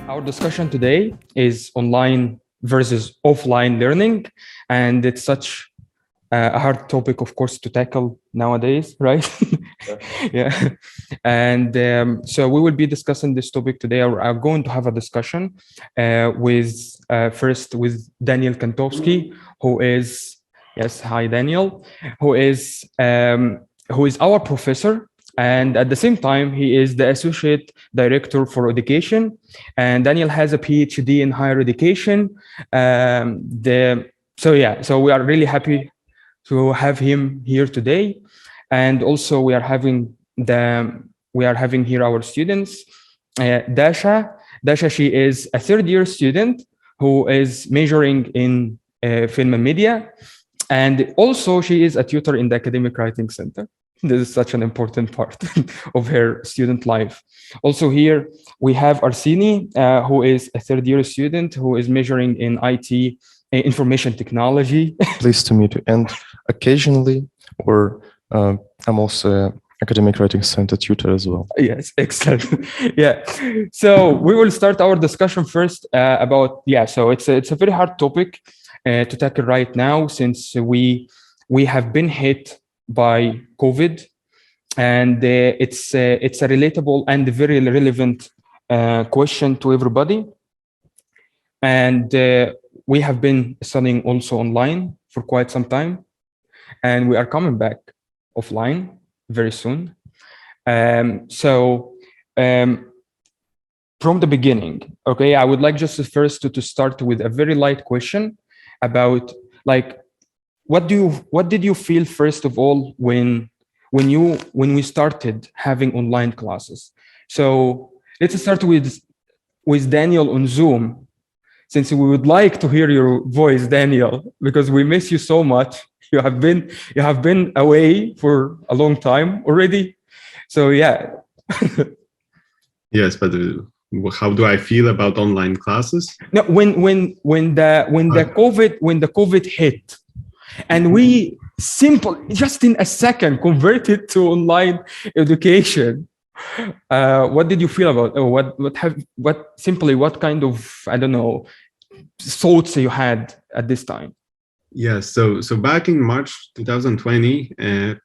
Our discussion today is online versus offline learning, and it's such a hard topic, of course, to tackle nowadays, right? Yeah. And so we will be discussing this topic today. I'm going to have a discussion with first with Daniel Kantowski, who is, yes, hi Daniel, who is our professor. And at the same time, he is the Associate Director for Education. And Daniel has a PhD in higher education. So we are really happy to have him here today. And also we are having here our students. Dasha, she is a third year student who is majoring in film and media. And also she is a tutor in the Academic Writing Center. This is such an important part of her student life. Also here we have Arsini, who is a third year student who is majoring in IT, information technology. Pleased to meet you. And occasionally, I'm also Academic Writing Center tutor as well. Yes, excellent. Yeah. So we will start our discussion first about, so it's a very hard topic to tackle right now, since we have been hit by COVID, and it's a relatable and very relevant question to everybody. And we have been studying also online for quite some time, and we are coming back offline very soon. From the beginning, okay, I would like just first to start with a very light question about, like, what did you feel first of all when we started having online classes? So let's start with Daniel on Zoom, since we would like to hear your voice, Daniel, because we miss you so much. You have been away for a long time already. So yeah. Yes, but how do I feel about online classes? No, when the COVID hit, and we just in a second converted to online education. What did you feel about? What kind of, I don't know, thoughts you had at this time? Yes, so back in March 2020,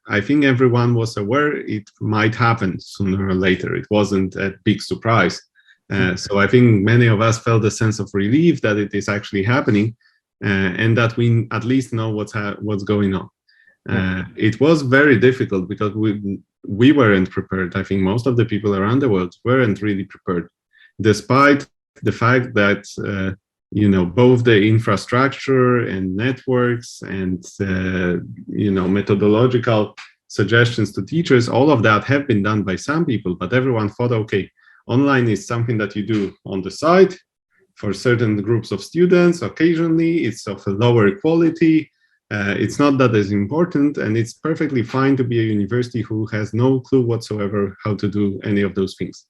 I think everyone was aware it might happen sooner or later. It wasn't a big surprise. So I think many of us felt a sense of relief that it is actually happening, and that we at least know what's going on. It was very difficult because we weren't prepared. I think most of the people around the world weren't really prepared, despite the fact that both the infrastructure and networks and methodological suggestions to teachers, all of that have been done by some people, but everyone thought, okay, online is something that you do on the side for certain groups of students. Occasionally, it's of a lower quality. It's not that as important, and it's perfectly fine to be a university who has no clue whatsoever how to do any of those things.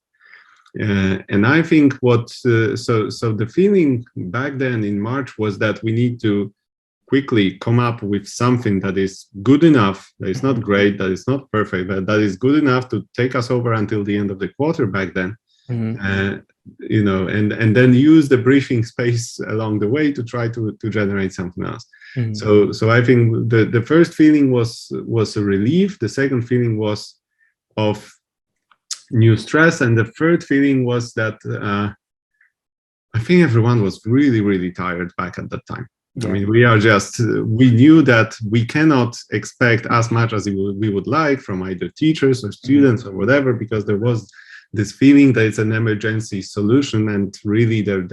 And I think so the feeling back then in March was that we need to quickly come up with something that is good enough, that is not great, that is not perfect, but that is good enough to take us over until the end of the quarter back then. And then use the briefing space along the way to try to generate something else. So I think the first feeling was a relief. The second feeling was of new stress, and the third feeling was that I think everyone was really, really tired back at that time. Yeah. I mean, we knew that we cannot expect as much as we would like from either teachers or students or whatever, because there was this feeling that it's an emergency solution, and really the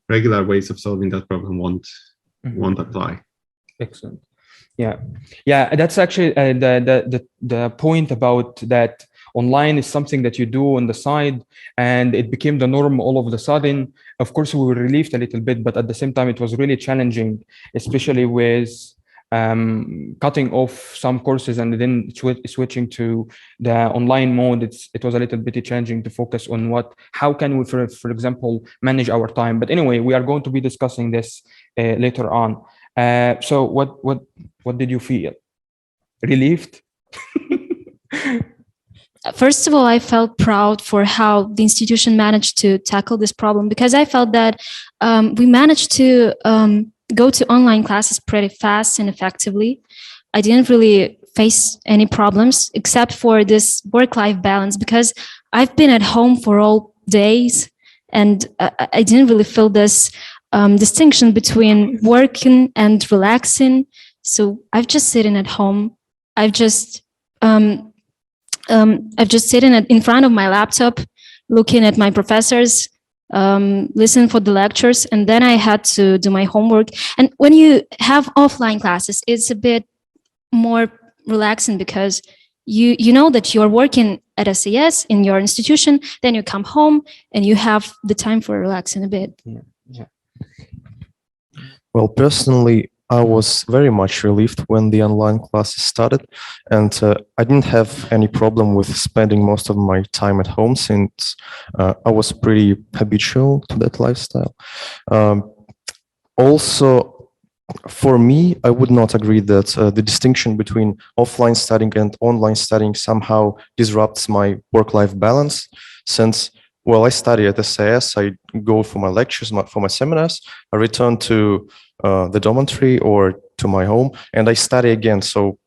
regular ways of solving that problem won't apply. Excellent. Yeah, that's actually the point about that. Online is something that you do on the side, and it became the norm all of a sudden. Of course, we were relieved a little bit, but at the same time, it was really challenging, especially with cutting off some courses and then switching to the online mode. It was a little bit challenging to focus on how can we, for example, manage our time. But anyway, we are going to be discussing this later on. So what did you feel? Relieved? first of all, I felt proud for how the institution managed to tackle this problem, because I felt that we managed to go to online classes pretty fast and effectively. I didn't really face any problems except for this work-life balance, because I've been at home for all days, and I didn't really feel this distinction between working and relaxing. So I've just sitting at home. I've just sitting in front of my laptop, looking at my professors, listen for the lectures, and then I had to do my homework. And when you have offline classes, it's a bit more relaxing, because you know that you're working at SAS in your institution, then you come home and you have the time for relaxing a bit. Yeah. Well, personally, I was very much relieved when the online classes started, and I didn't have any problem with spending most of my time at home, since I was pretty habitual to that lifestyle. Also, for me, I would not agree that the distinction between offline studying and online studying somehow disrupts my work-life balance, since, well, I study at SAS, I go for my lectures, for my seminars, I return to the dormitory or to my home, and I study again. So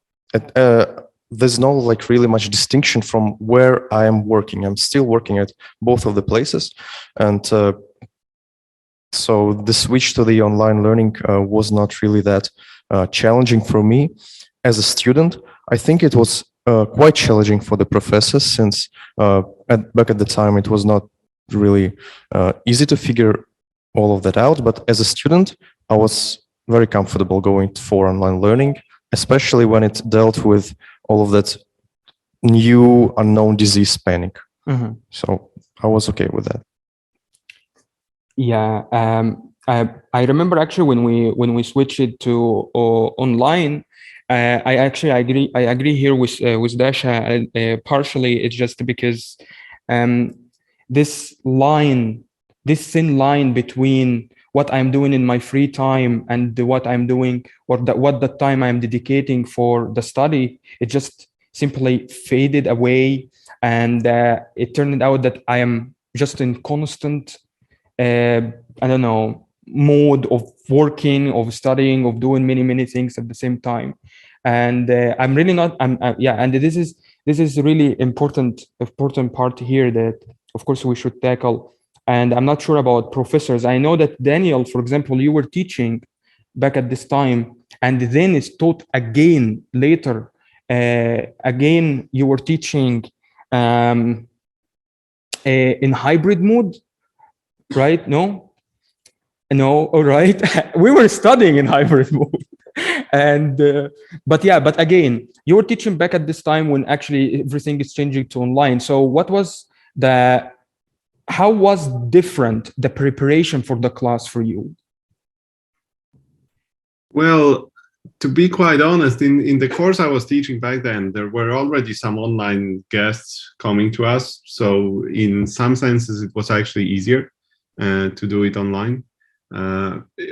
there's no like really much distinction from where I am working. I'm still working at both of the places, and so the switch to the online learning was not really that challenging for me as a student. I think it was quite challenging for the professors, since back at the time it was not really easy to figure all of that out. But as a student, I was very comfortable going for online learning, especially when it dealt with all of that new unknown disease panic. Mm-hmm. So I was okay with that. Yeah, I remember actually when we switched it to online. I agree here with Dasha. Partially, it's just because this thin line between what I'm doing in my free time and what I'm doing, or what the time I'm dedicating for the study, it just simply faded away, and it turned out that I am just in constant I don't know, mode of working, of studying, of doing many things at the same time. And I'm really not. And this is really important part here that of course we should tackle. And I'm not sure about professors. I know that Daniel, for example, you were teaching back at this time, and then it's taught again later. Again, you were teaching in hybrid mode. Right? No, all right. We were studying in hybrid mode, and but again, you were teaching back at this time when actually everything is changing to online. So how was different the preparation for the class for you? Well, to be quite honest, in the course I was teaching back then, there were already some online guests coming to us. So in some senses, it was actually easier to do it online.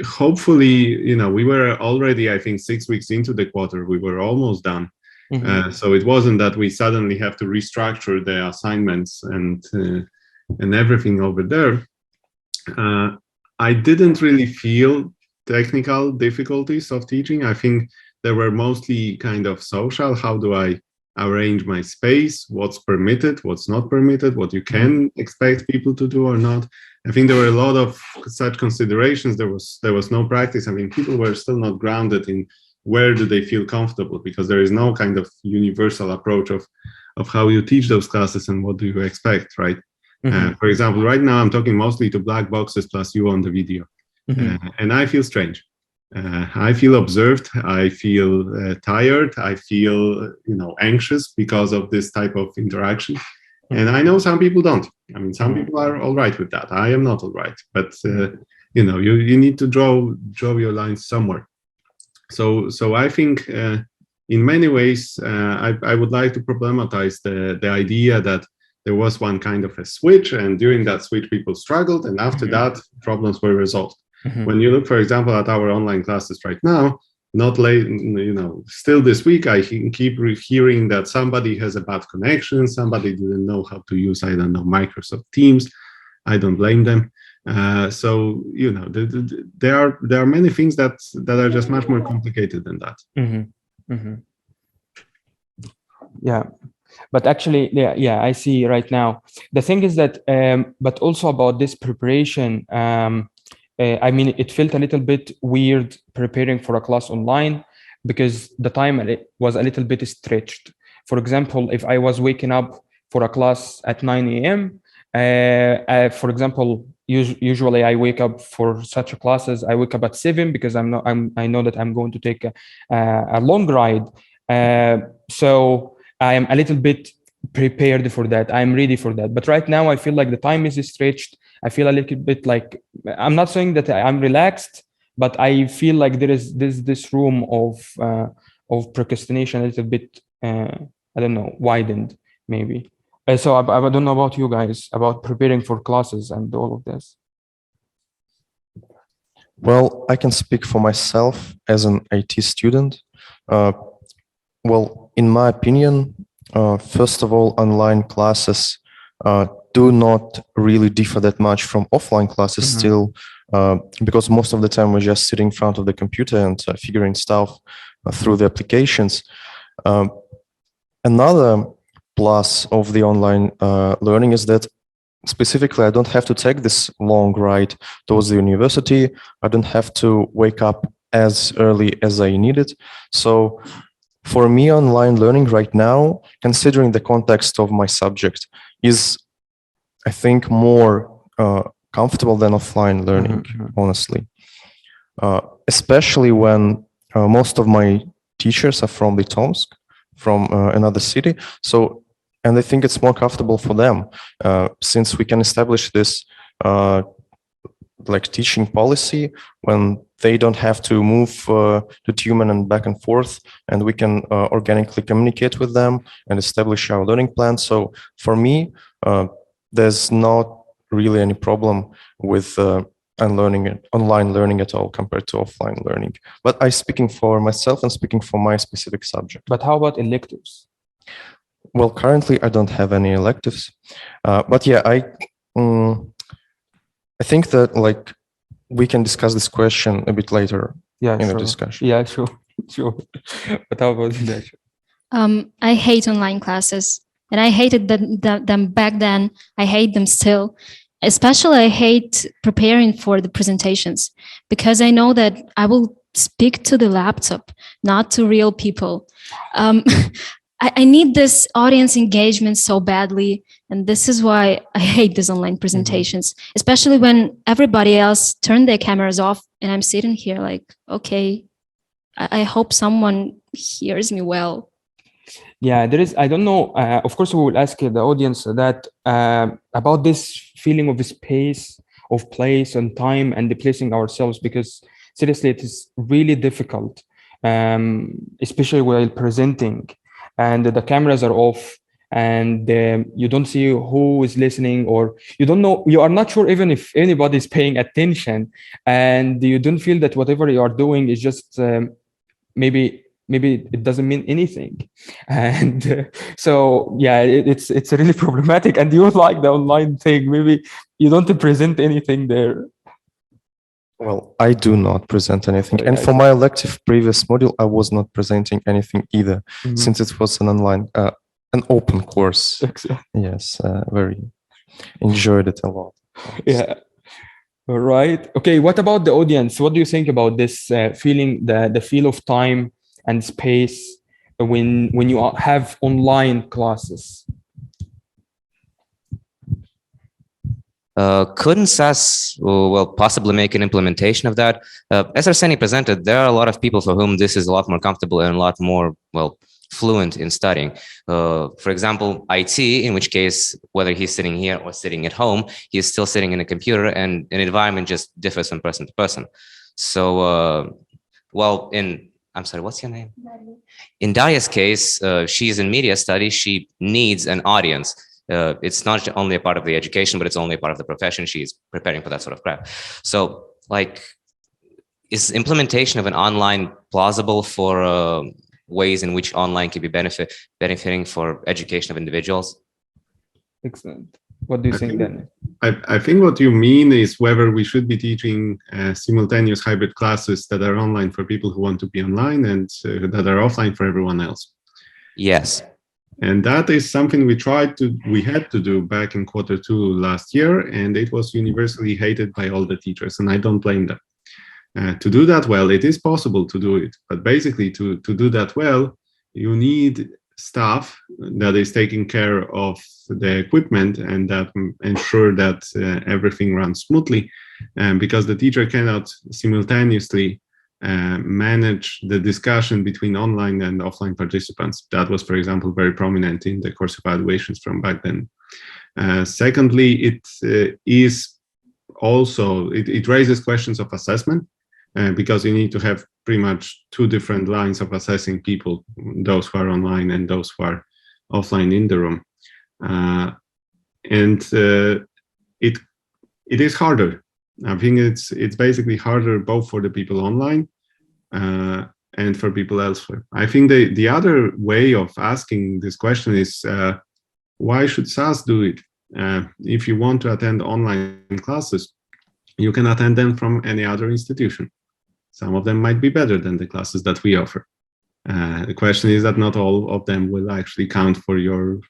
Hopefully, we were already, I think, 6 weeks into the quarter. We were almost done. Mm-hmm. So it wasn't that we suddenly have to restructure the assignments and everything over there. I didn't really feel technical difficulties of teaching. I think they were mostly kind of social. How do I arrange my space? What's permitted? What's not permitted? What you can expect people to do or not? I think there were a lot of such considerations. There was no practice. I mean, people were still not grounded in where do they feel comfortable, because there is no kind of universal approach of how you teach those classes and what do you expect, right? Mm-hmm. For example, right now I'm talking mostly to black boxes plus you on the video. Mm-hmm. And I feel strange. I feel observed. I feel tired. I feel, anxious because of this type of interaction. And I know some people don't. I mean, some people are all right with that. I am not all right. But you need to draw your lines somewhere. So I think in many ways I would like to problematize the idea that there was one kind of a switch, and during that switch people struggled, and after that problems were resolved. Mm-hmm. When you look, for example, at our online classes right now, not late, still this week, I keep hearing that somebody has a bad connection, somebody didn't know how to use, I don't know, Microsoft Teams. I don't blame them. So, there are many things that are just much more complicated than that. Yeah. But actually, yeah, I see right now. The thing is that, but also about this preparation, I mean, it felt a little bit weird preparing for a class online because the time was a little bit stretched. For example, if I was waking up for a class at 9 a.m., for example, usually I wake up for such classes. I wake up at 7 because I know that I'm going to take a long ride. So I am a little bit prepared for that. I'm ready for that. But right now I feel like the time is stretched. I feel a little bit like, I'm not saying that I'm relaxed, but I feel like there is this room of procrastination a little bit, I don't know, widened maybe. So I don't know about you guys, about preparing for classes and all of this. Well, I can speak for myself as an IT student. Well, in my opinion, first of all, online classes do not really differ that much from offline classes still, because most of the time we're just sitting in front of the computer and figuring stuff through the applications. Another plus of the online learning is that specifically I don't have to take this long ride towards the university. I don't have to wake up as early as I need it. So for me, online learning right now, considering the context of my subject, is, I think, more comfortable than offline learning, honestly. Especially when most of my teachers are from the Tomsk, from another city. So, and I think it's more comfortable for them since we can establish this like teaching policy when they don't have to move to Tyumen and back and forth, and we can organically communicate with them and establish our learning plan. So for me, there's not really any problem with online learning at all compared to offline learning. But I'm speaking for myself and speaking for my specific subject. But how about electives? Well, currently I don't have any electives, but yeah, I think that like we can discuss this question a bit later in the discussion. Yeah, sure. But how about that? I hate online classes, and I hated them back then. I hate them still. Especially, I hate preparing for the presentations because I know that I will speak to the laptop, not to real people. I need this audience engagement so badly. And this is why I hate these online presentations, especially when everybody else turned their cameras off and I'm sitting here like, okay, I hope someone hears me well. Yeah, there is, I don't know, of course we will ask the audience that about this feeling of space, of place and time and placing ourselves, because seriously, it is really difficult, especially while presenting and the cameras are off and you don't see who is listening, or you don't know, you are not sure even if anybody is paying attention, and you don't feel that whatever you are doing is just maybe it doesn't mean anything. And so yeah, it's really problematic. And you like the online thing, maybe you don't present anything there. Well, I do not present anything. And for my elective previous module, I was not presenting anything either, since it was an online, an open course. Yes, very enjoyed it a lot. Yeah. All right. Okay. What about the audience? What do you think about this feeling, the feel of time and space when you have online classes? Couldn't SAS possibly make an implementation of that? As Arseny presented, there are a lot of people for whom this is a lot more comfortable and a lot more fluent in studying. For example, IT, in which case, whether he's sitting here or sitting at home, he's still sitting in a computer, and an environment just differs from person to person. So, I'm sorry, what's your name? In Daria's case, she's in media studies. She needs an audience. It's not only a part of the education, but it's only a part of the profession. She's preparing for that sort of crap. So, like, is implementation of an online plausible for ways in which online can be benefiting for education of individuals? Excellent. What do you think, Daniel? I think what you mean is whether we should be teaching simultaneous hybrid classes that are online for people who want to be online and that are offline for everyone else. Yes. And that is something we had to do back in Q2 last year, and it was universally hated by all the teachers, and I don't blame them. To do that well, it is possible to do it, but basically to do that well, you need staff that is taking care of the equipment and that ensure that everything runs smoothly, because the teacher cannot simultaneously manage the discussion between online and offline participants. That was, for example, very prominent in the course evaluations from back then. Secondly, it raises questions of assessment, because you need to have pretty much two different lines of assessing people, those who are online and those who are offline in the room. It is harder. I think it's basically harder both for the people online and for people elsewhere. I think the other way of asking this question is, why should SAS do it? If you want to attend online classes, you can attend them from any other institution. Some of them might be better than the classes that we offer. The question is that not all of them will actually count for your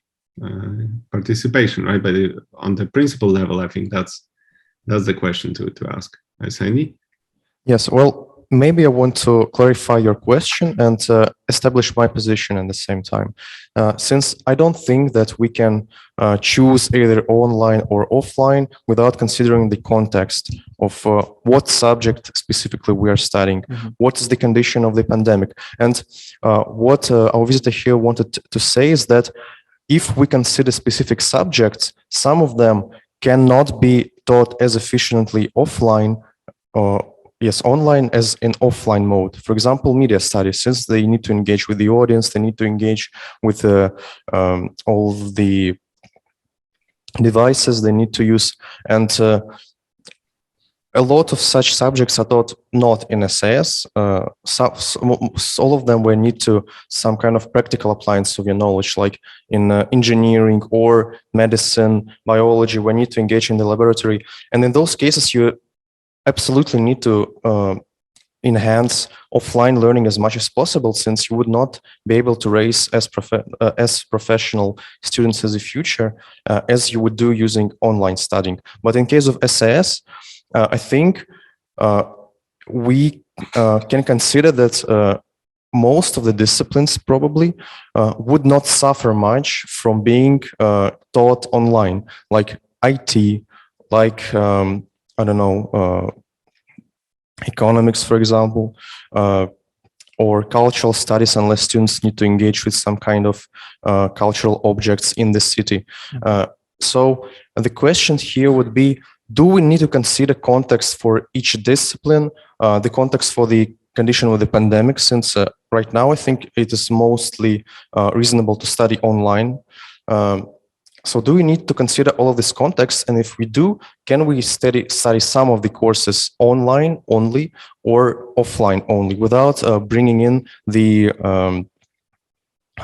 participation, right? But on the principle level, I think that's the question to ask. Sandy? Yes, well, maybe I want to clarify your question and establish my position at the same time. Since I don't think that we can choose either online or offline without considering the context of what subject specifically we are studying, what is the condition of the pandemic. And what our visitor here wanted to say is that if we consider specific subjects, some of them cannot be taught as efficiently offline online as in offline mode. For example, media studies, since they need to engage with the audience, they need to engage with all the devices they need to use. And a lot of such subjects are taught not in SAS. All of them will need to some kind of practical appliance of your knowledge, like in engineering or medicine, biology, we need to engage in the laboratory. And in those cases, you absolutely need to enhance offline learning as much as possible, since you would not be able to raise as professional students in the future as you would do using online studying. But in case of SAS, I think we can consider that most of the disciplines probably would not suffer much from being taught online, like IT, like I don't know, economics, for example, or cultural studies, unless students need to engage with some kind of cultural objects in the city. So the question here would be, do we need to consider context for each discipline, the context for the condition of the pandemic, since right now I think it is mostly reasonable to study online. So do we need to consider all of this context? And if we do, can we study some of the courses online only or offline only without bringing in the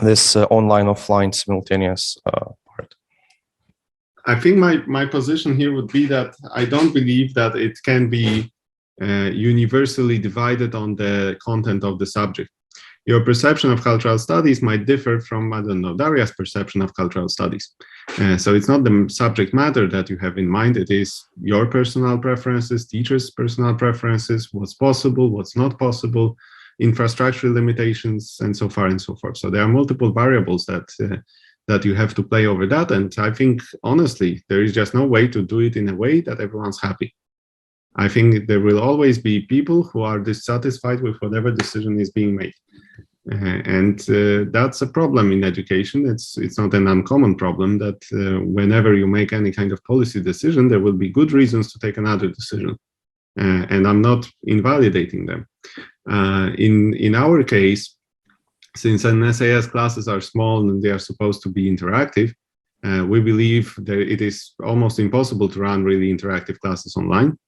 this online-offline simultaneous part? I think my position here would be that I don't believe that it can be universally divided on the content of the subject. Your perception of cultural studies might differ from, I don't know, Daria's perception of cultural studies. So it's not the subject matter that you have in mind, it is your personal preferences, teachers' personal preferences, what's possible, what's not possible, infrastructural limitations, and so far and so forth. So there are multiple variables that you have to play over that. And I think, honestly, there is just no way to do it in a way that everyone's happy. I think there will always be people who are dissatisfied with whatever decision is being made. And that's a problem in education. It's not an uncommon problem that whenever you make any kind of policy decision, there will be good reasons to take another decision. And I'm not invalidating them. In our case, since SAS classes are small and they are supposed to be interactive, we believe that it is almost impossible to run really interactive classes online.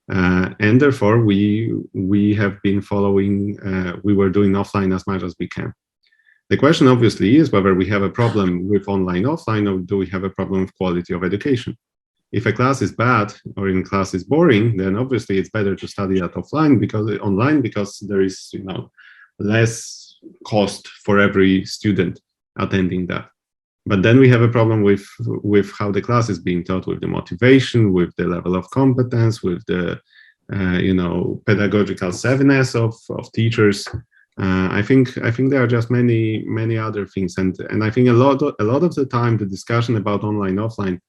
And therefore we have been following, we were doing offline as much as we can. The question obviously is whether we have a problem with online, offline, or do we have a problem with quality of education? If a class is bad or in class is boring, then obviously it's better to study at offline because there is, you know, less cost for every student attending that. But then we have a problem with how the class is being taught, with the motivation, with the level of competence, with the you know, pedagogical savviness of teachers. I think there are just many other things, and I think a lot of the time the discussion about online offline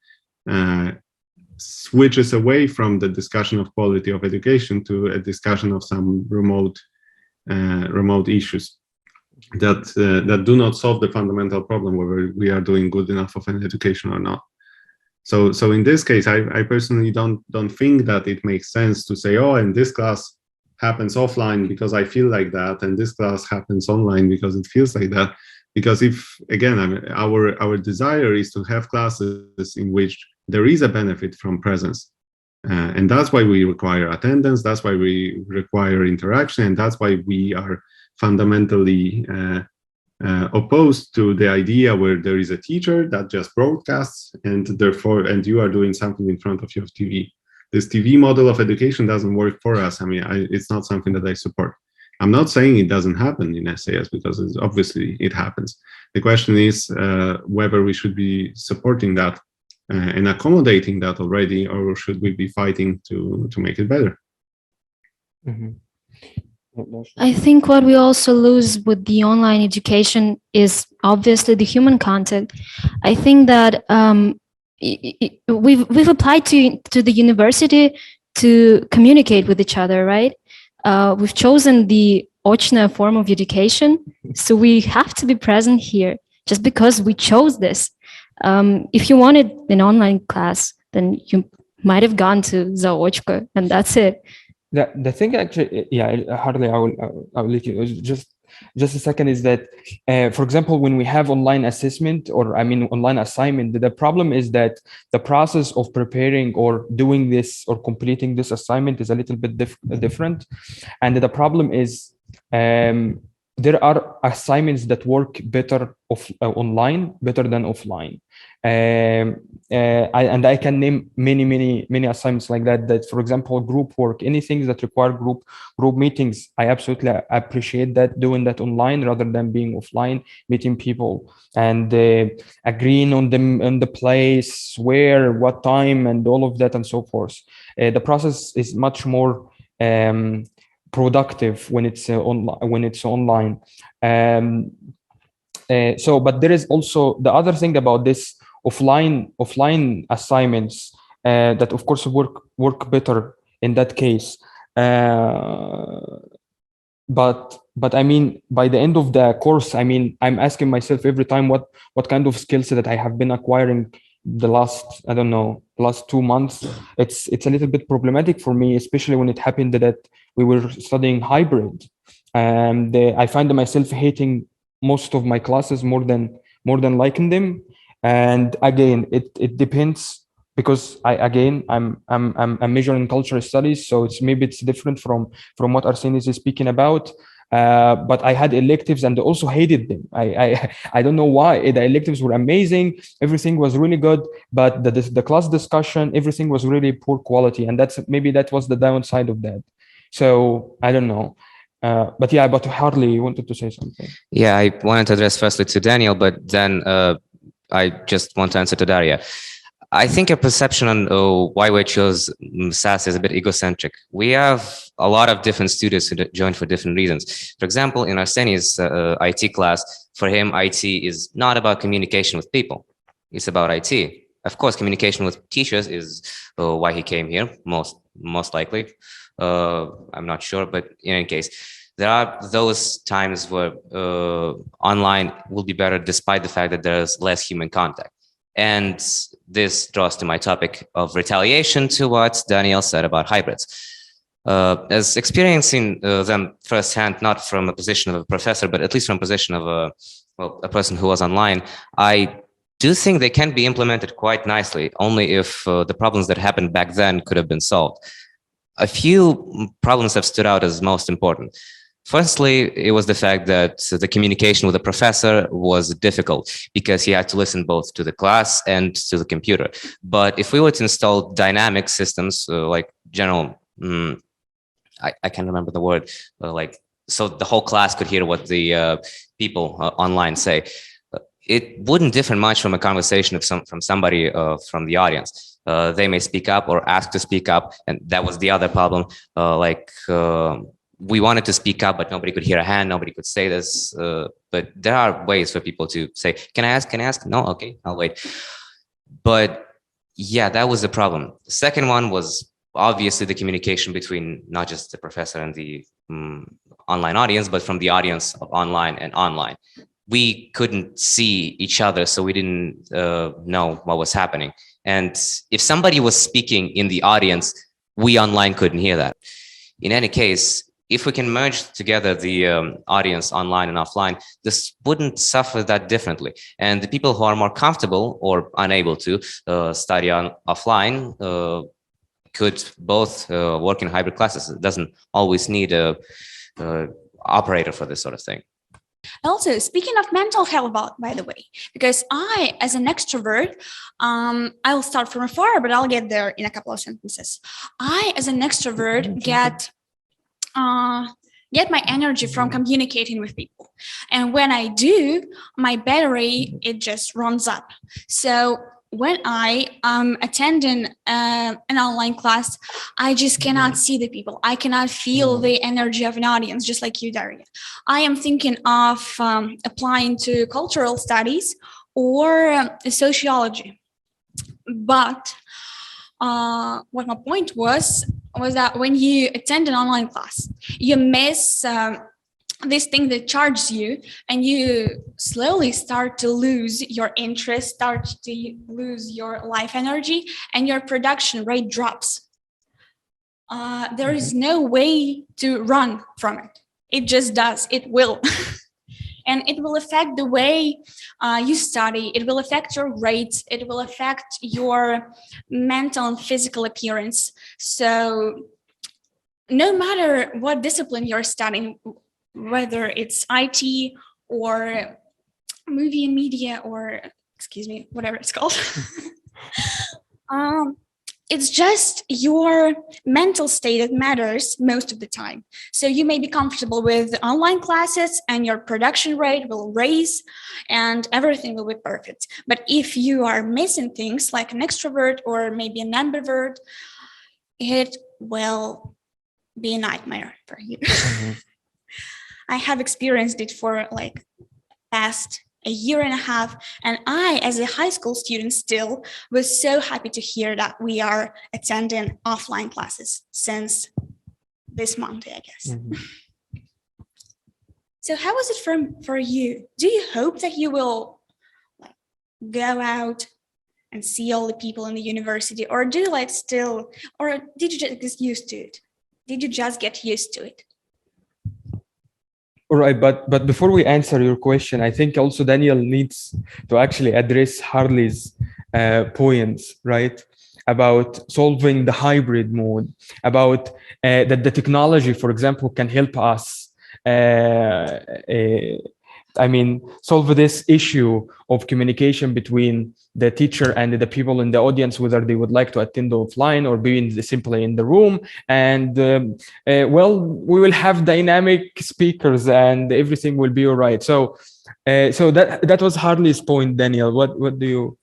switches away from the discussion of quality of education to a discussion of some remote issues that do not solve the fundamental problem whether we are doing good enough of an education or not. So in this case, I personally don't think that it makes sense to say, oh, and this class happens offline because I feel like that, and this class happens online because it feels like that. Because if, again, I mean, our desire is to have classes in which there is a benefit from presence. And that's why we require attendance, that's why we require interaction, and that's why we are fundamentally opposed to the idea where there is a teacher that just broadcasts and you are doing something in front of your TV. This TV model of education doesn't work for us. I mean, it's not something that I support. I'm not saying it doesn't happen in SAS, because obviously it happens. The question is whether we should be supporting that and accommodating that already, or should we be fighting to make it better? Mm-hmm. I think what we also lose with the online education is obviously the human contact. I think that we've applied to the university to communicate with each other, right? We've chosen the очная form of education, so we have to be present here just because we chose this. If you wanted an online class, then you might have gone to заочка, and that's it. The thing actually, yeah, hardly I will let you just a second, is that for example, when we have online assessment, or I mean online assignment, the problem is that the process of preparing or doing this or completing this assignment is a little bit different, and the problem is there are assignments that work better online better than offline. I can name many assignments like that, for example, group work, anything that require group meetings. I absolutely appreciate that, doing that online rather than being offline, meeting people and agreeing on the place, where, what time, and all of that and so forth. The process is much more productive when it's online. But there is also the other thing about this offline assignments that of course work better in that case. But I mean, by the end of the course, I mean, I'm asking myself every time what kind of skills that I have been acquiring the last 2 months. It's a little bit problematic for me, especially when it happened that we were studying hybrid, and I find myself hating most of my classes more than liking them. And again, it depends, because I'm majoring cultural studies, so it's different from what Arsenis is speaking about. But I had electives and I also hated them. I don't know why. The electives were amazing, everything was really good, but the class discussion, everything was really poor quality, and that was the downside of that. So I don't know. But Harley wanted to say something. Yeah, I wanted to address firstly to Daniel, but then I just want to answer to Daria. I think your perception on why we chose SAS is a bit egocentric. We have a lot of different students who join for different reasons. For example, in Arseni's IT class, for him, IT is not about communication with people. It's about IT. Of course, communication with teachers is why he came here, most likely. I'm not sure, but in any case, there are those times where online will be better despite the fact that there's less human contact. And this draws to my topic of retaliation to what Daniel said about hybrids. As experiencing them firsthand, not from a position of a professor, but at least from a position of a person who was online, I do think they can be implemented quite nicely, only if the problems that happened back then could have been solved. a few problems have stood out as most important. Firstly, it was the fact that the communication with the professor was difficult because he had to listen both to the class and to the computer. But if we were to install dynamic systems, like general, I can't remember the word, so the whole class could hear what the people online say, it wouldn't differ much from a conversation from somebody from the audience. They may speak up or ask to speak up, and that was the other problem. We wanted to speak up, but nobody could hear a hand. Nobody could say this. But there are ways for people to say, "Can I ask? Can I ask?" No, okay, I'll wait. But yeah, that was the problem. The second one was obviously the communication between not just the professor and the online audience, but from the audience of online and online. We couldn't see each other, so we didn't know what was happening. And if somebody was speaking in the audience, we online couldn't hear that. In any case, if we can merge together the audience online and offline, this wouldn't suffer that differently. And the people who are more comfortable or unable to study offline could both work in hybrid classes. It doesn't always need a operator for this sort of thing. Also, speaking of mental health, by the way, because I, as an extrovert, I'll start from afar, but I'll get there in a couple of sentences. I, as an extrovert, get my energy from communicating with people. And when I do, my battery, it just runs up. So when I am attending an online class, I just cannot see the people. I cannot feel the energy of an audience, just like you, Daria. I am thinking of applying to cultural studies or sociology. But what my point was that when you attend an online class, you miss this thing that charges you, and you slowly start to lose your interest, start to lose your life energy, and your production rate drops. There is no way to run from it. It just does. It will. And it will affect the way you study. It will affect your grades. It will affect your mental and physical appearance. So no matter what discipline you're studying, whether it's IT or movie and media or, whatever it's called, it's just your mental state that matters most of the time. So you may be comfortable with online classes and your production rate will raise and everything will be perfect. But if you are missing things like an extrovert or maybe an ambivert, it will be a nightmare for you. Mm-hmm. I have experienced it for like past a year and a half. And I, as a high school student still, was so happy to hear that we are attending offline classes since this Monday, I guess. Mm-hmm. So how was it for you? Do you hope that you will go out and see all the people in the university, or do you or did you just get used to it? Did you just get used to it? All right, but before we answer your question, I think also Daniel needs to actually address Harley's points, right? About solving the hybrid mode, about that the technology, for example, can help us solve this issue of communication between the teacher and the people in the audience, whether they would like to attend offline or be simply in the room. And we will have dynamic speakers and everything will be all right. So that was Harley's point, Daniel. What do you?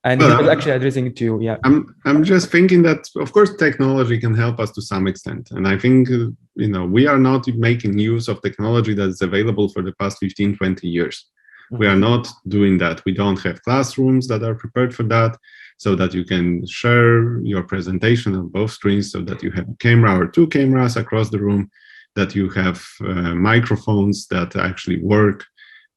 And he was actually addressing it to you. Yeah. I'm just thinking that, of course, technology can help us to some extent. And I think, we are not making use of technology that is available for the past 15, 20 years. Mm-hmm. We are not doing that. We don't have classrooms that are prepared for that, so that you can share your presentation on both screens, so that you have a camera or two cameras across the room, that you have microphones that actually work,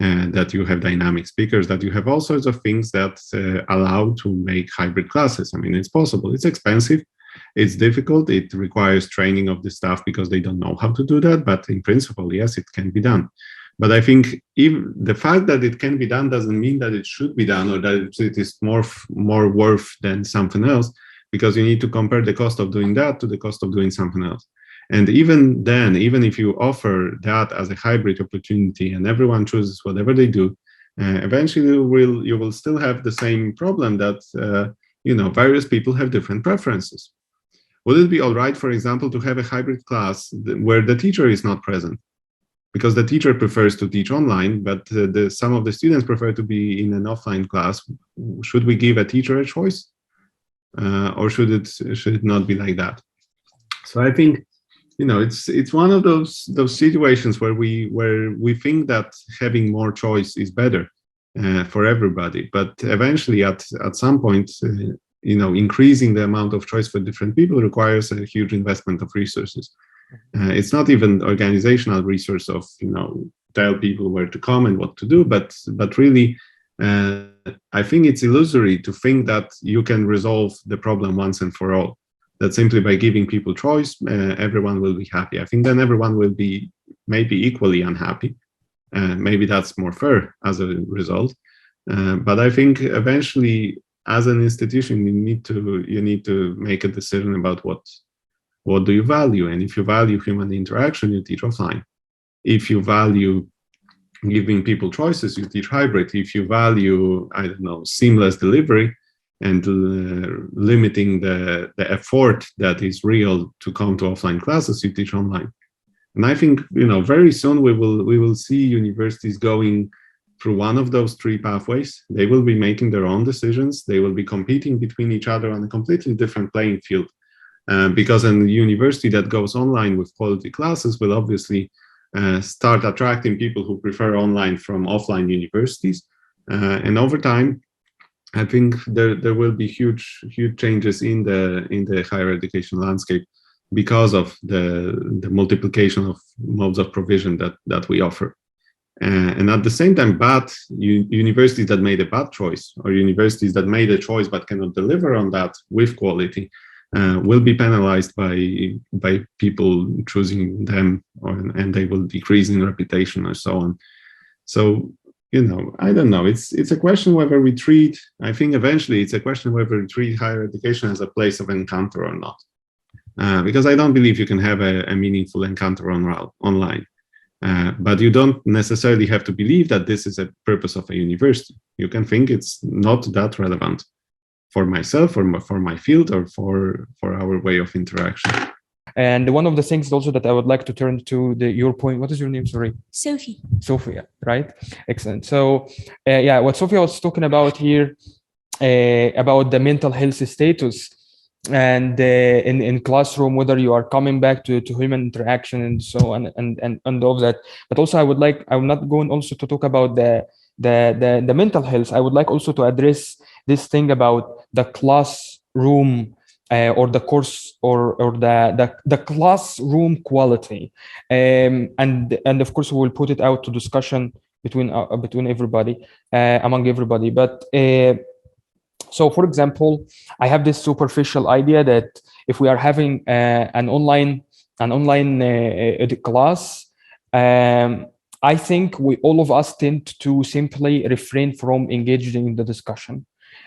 and that you have dynamic speakers, that you have all sorts of things that allow to make hybrid classes. I mean, it's possible. It's expensive. It's difficult. It requires training of the staff because they don't know how to do that. But in principle, yes, it can be done. But I think even the fact that it can be done doesn't mean that it should be done or that it is more worth than something else, because you need to compare the cost of doing that to the cost of doing something else. And even then, even if you offer that as a hybrid opportunity and everyone chooses whatever they do, eventually you will still have the same problem that various people have different preferences. Would it be all right, for example, to have a hybrid class where the teacher is not present? Because the teacher prefers to teach online, but some of the students prefer to be in an offline class. Should we give a teacher a choice? Or should it not be like that? So I think, it's one of those situations where we think that having more choice is better for everybody, but eventually at some point, increasing the amount of choice for different people requires a huge investment of resources. It's not even organizational resource of tell people where to come and what to do, but really I think it's illusory to think that you can resolve the problem once and for all, that simply by giving people choice everyone will be happy. I think then everyone will be maybe equally unhappy. Maybe that's more fair as a result, but I think eventually as an institution you need to make a decision about what do you value. And if you value human interaction, you teach offline. If you value giving people choices, you teach hybrid. If you value, I don't know, seamless delivery and limiting the effort that is real to come to offline classes, you teach online. And I think, very soon we will see universities going through one of those three pathways. They will be making their own decisions. They will be competing between each other on a completely different playing field. Because a university that goes online with quality classes will obviously start attracting people who prefer online from offline universities. And over time, I think there will be huge changes in the higher education landscape because of the multiplication of modes of provision that we offer. And at the same time, universities that made a bad choice, or universities that made a choice but cannot deliver on that with quality, will be penalized by people choosing them, and they will decrease in reputation or so on. So, I don't know. It's a question whether we treat. I think eventually it's a question whether we treat higher education as a place of encounter or not. Because I don't believe you can have a meaningful encounter online. But you don't necessarily have to believe that this is a purpose of a university. You can think it's not that relevant for myself, or for my field, or for our way of interaction. And one of the things also that I would like to turn to your point. What is your name? Sorry. Sophie. Sophia, right? Excellent. So what Sophia was talking about here about the mental health status and in classroom, whether you are coming back to human interaction and so on and all of that. But also I'm not going also to talk about the mental health. I would like also to address this thing about the classroom or the course or the classroom quality, and of course we will put it out to discussion between everybody, among everybody. But so, for example, I have this superficial idea that if we are having an online class, I think all of us tend to simply refrain from engaging in the discussion.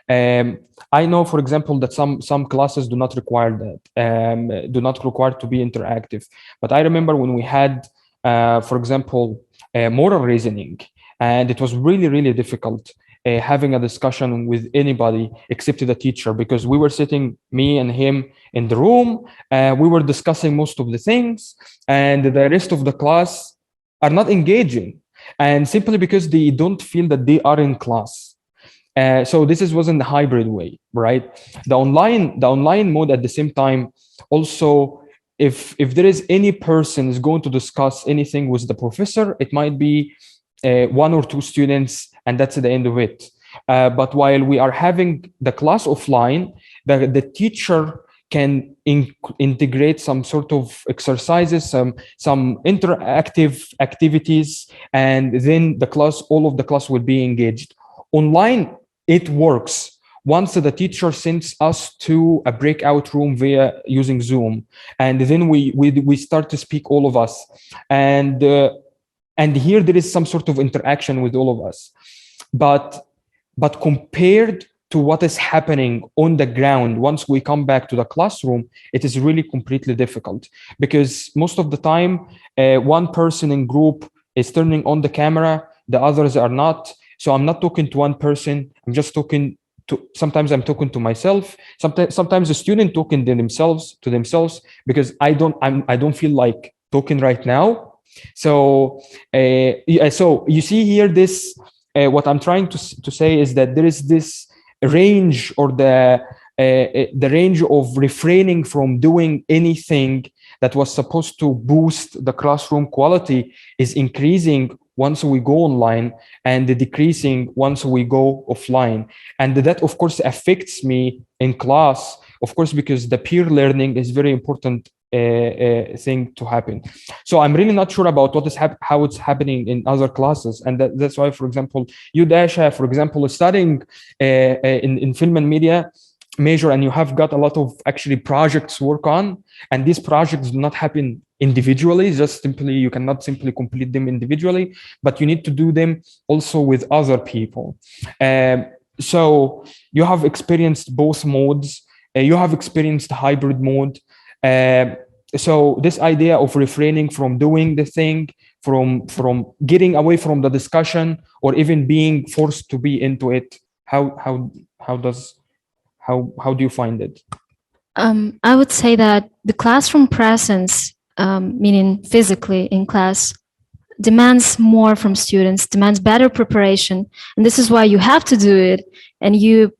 I know, for example, that some classes do not require that, do not require to be interactive. But I remember when we had, for example, moral reasoning, and it was really, really difficult having a discussion with anybody except the teacher, because we were sitting, me and him, in the room. We were discussing most of the things, and the rest of the class are not engaging, and simply because they don't feel that they are in class. So this was in the hybrid way, right? The online mode at the same time. Also, if there is any person is going to discuss anything with the professor, it might be one or two students, and that's the end of it. But while we are having the class offline, the teacher can integrate some sort of exercises, some interactive activities, and then all of the class will be engaged. Online, it works once the teacher sends us to a breakout room via using Zoom, and then we start to speak, all of us, and here there is some sort of interaction with all of us. But compared to what is happening on the ground once we come back to the classroom, it is really completely difficult, because most of the time one person in group is turning on the camera, the others are not. So I'm not talking to one person, I'm just talking to, sometimes I'm talking to myself, sometimes the student talking to themselves, because I don't feel like talking right now. So so you see here this what I'm trying to say is that there is this range, or the range of refraining from doing anything that was supposed to boost the classroom quality is increasing once we go online, and decreasing once we go offline. And that of course affects me in class, of course, because the peer learning is very important thing to happen. So I'm really not sure about what is how it's happening in other classes, and that's why, for example, you, Dasha, for example, studying in film and media major, and you have got a lot of actually projects to work on, and these projects do not happen individually, just simply you cannot simply complete them individually, but you need to do them also with other people. So you have experienced both modes, you have experienced hybrid mode. So this idea of refraining from doing the thing, from getting away from the discussion, or even being forced to be into it, how do you find it? I would say that the classroom presence, meaning physically in class, demands more from students, demands better preparation, and this is why you have to do it, and you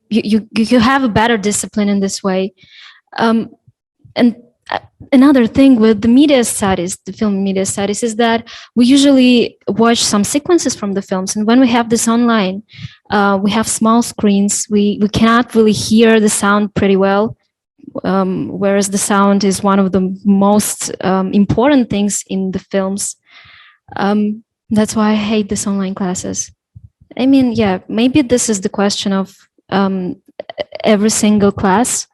have a better discipline in this way. And another thing with the media studies, the film media studies, is that we usually watch some sequences from the films, and when we have this online, we have small screens, we cannot really hear the sound pretty well, whereas the sound is one of the most important things in the films. That's why I hate this online classes. I mean, yeah, maybe this is the question of every single class.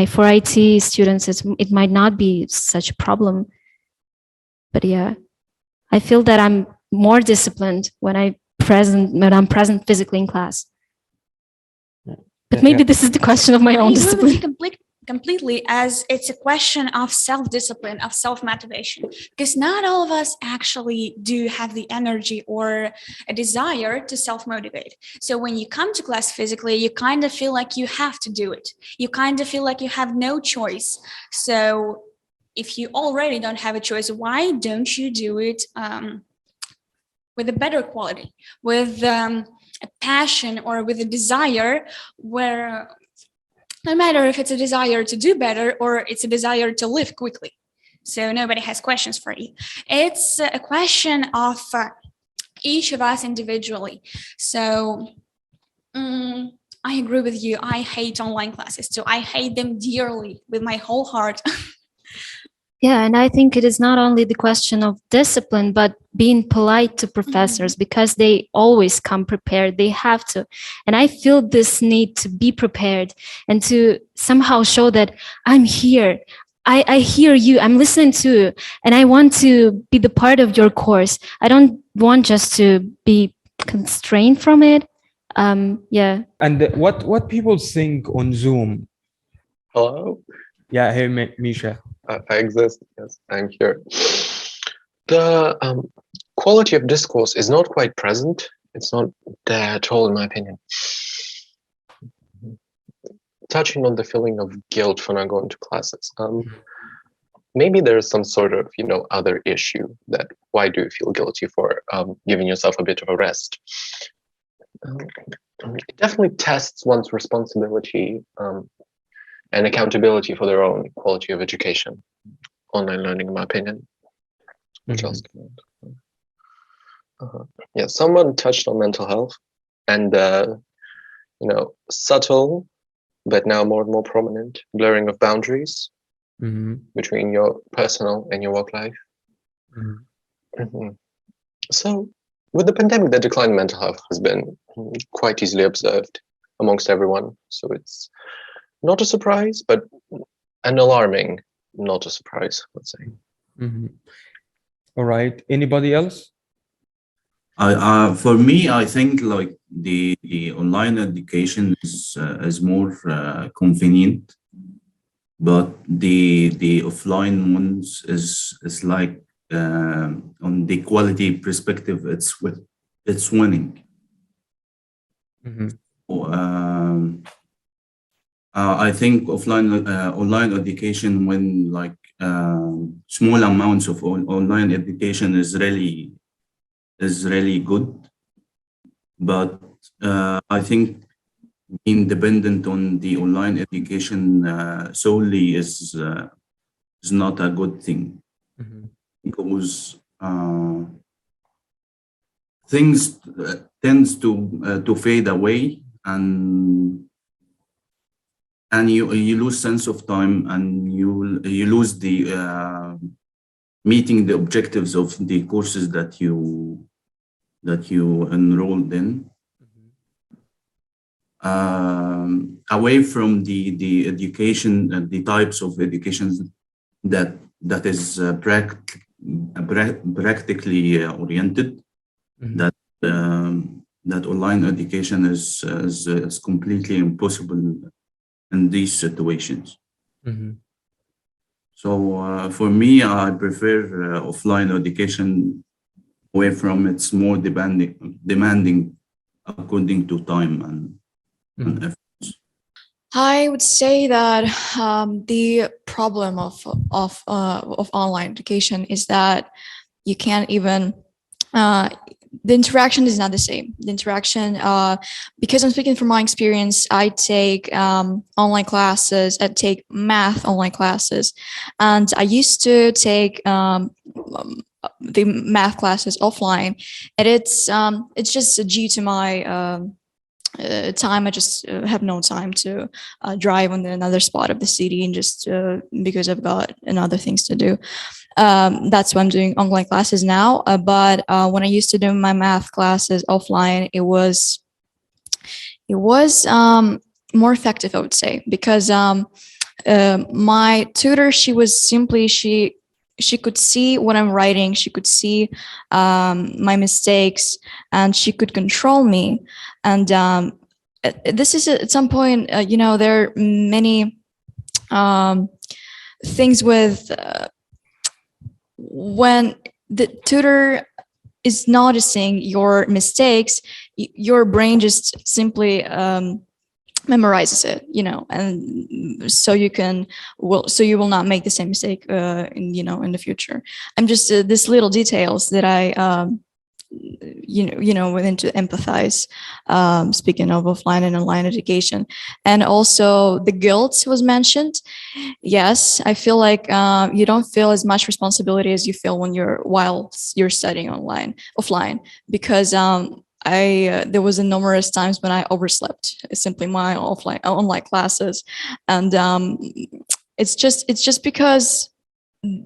For IT students, it might not be such a problem. But yeah, I feel that I'm more disciplined when I'm present physically in class. But maybe this is the question of my own discipline. Completely, as it's a question of self-discipline, of self-motivation, because not all of us actually do have the energy or a desire to self-motivate. So when you come to class physically, you kind of feel like you have to do it. You kind of feel like you have no choice. So if you already don't have a choice, why don't you do it with a better quality, with a passion, or with a desire where no matter if it's a desire to do better or it's a desire to live quickly. So nobody has questions for you. It's a question of each of us individually. So I agree with you. I hate online classes. So I hate them dearly with my whole heart. Yeah, and I think it is not only the question of discipline, but being polite to professors, because they always come prepared. They have to. And I feel this need to be prepared and to somehow show that I'm here. I hear you. I'm listening to you. And I want to be the part of your course. I don't want just to be constrained from it. Yeah. And what people think on Zoom? Hello? Yeah, hey, Misha. I exist. Yes, I'm here. The quality of discourse is not quite present. It's not there at all, in my opinion. Touching on the feeling of guilt for not going to classes. Maybe there's some sort of, other issue that why do you feel guilty for giving yourself a bit of a rest? It definitely tests one's responsibility and accountability for their own quality of education, online learning, in my opinion. Which else? Yeah, someone touched on mental health and subtle, but now more and more prominent blurring of boundaries between your personal and your work life. So, with the pandemic, the decline in mental health has been quite easily observed amongst everyone. So it's not a surprise, but an alarming, not a surprise, let's say. All right. Anybody else? For me, I think like the online education is more convenient, but the offline ones is like on the quality perspective, it's winning. Mhm. I think online education, when like small amounts of online education is really good, but I think being dependent on the online education solely is not a good thing, Mhm. because things tends to fade away, and you lose sense of time, and you lose the meeting the objectives of the courses that you enrolled in. Away from the education, the types of educations that is practically oriented, Mhm. that online education is completely impossible in these situations. Mhm. So for me, I prefer offline education, away from it's more demanding according to time and Mhm. effort. I would say that the problem of online education is that you can't even the interaction is not the same. The interaction, because I'm speaking from my experience, I take online classes, I take math online classes, and I used to take the math classes offline, and it's just due to my time. I just have no time to drive on another spot of the city, and just because I've got another things to do. That's why I'm doing online classes now. But when I used to do my math classes offline, it was more effective, I would say, because my tutor, she could see what I'm writing, she could see my mistakes, and she could control me. And this is at some point, there are many things with when the tutor is noticing your mistakes, your brain just simply memorizes it, and so you will not make the same mistake in the future. I'm just these little details that I willing to empathize, speaking of offline and online education. And also the guilt was mentioned. Yes, I feel like you don't feel as much responsibility as you feel while you're studying offline, because I there was a numerous times when I overslept simply my online classes, and it's just because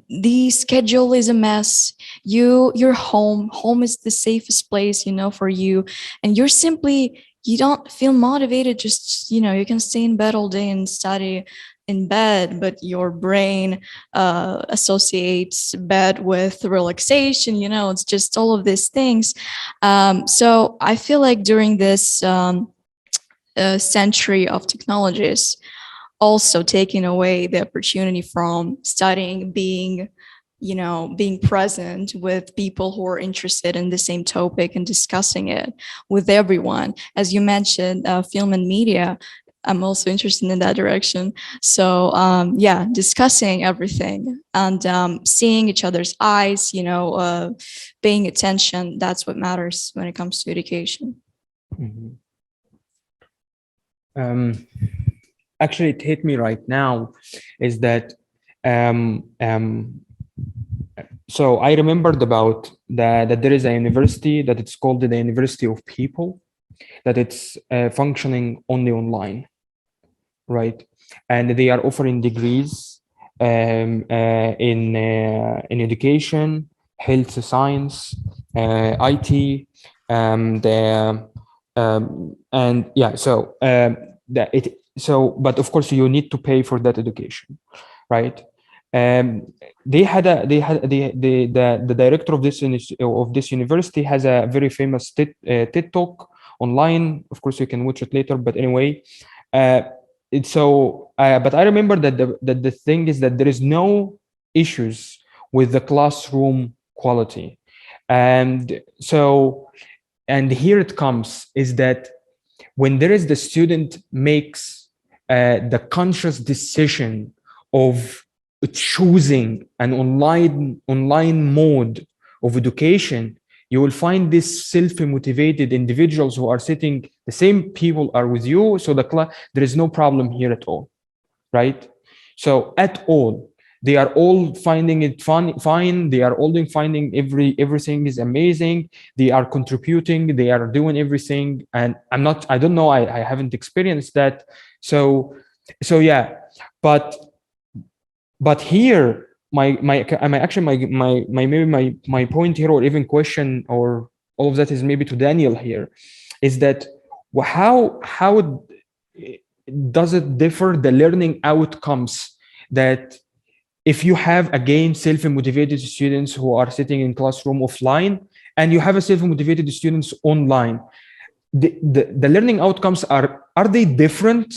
the schedule is a mess. You're home is the safest place for you, and you don't feel motivated. Just you can stay in bed all day and study in bed, but your brain associates bed with relaxation. It's just all of these things. So I feel like during this century of technologies, also taking away the opportunity from studying, being present with people who are interested in the same topic and discussing it with everyone. As you mentioned, film and media, I'm also interested in that direction. So yeah, discussing everything and seeing each other's eyes, paying attention, that's what matters when it comes to education. Mhm. Actually, it hit me right now is that so I remembered about that there is a university that it's called the University of People, that it's functioning only online, right? And they are offering degrees in education, health science, IT, and yeah. So but of course you need to pay for that education, right? they had a they had the director of this university has a very famous TED talk online. Of course, you can watch it later. But anyway, but I remember that the thing is that there is no issues with the classroom quality, and here it comes is that when there is the student makes the conscious decision of choosing an online mode of education, you will find these self-motivated individuals who are sitting, the same people are with you, so there is no problem here at all, right? So at all, they are all finding it fine. They are all finding everything is amazing. They are contributing. They are doing everything. And I don't know. I haven't experienced that. So yeah, but here, my point here, or even question, or all of that is maybe to Daniel here, is that how does it differ the learning outcomes that if you have again self-motivated students who are sitting in classroom offline and you have a self-motivated students online, the learning outcomes are they different,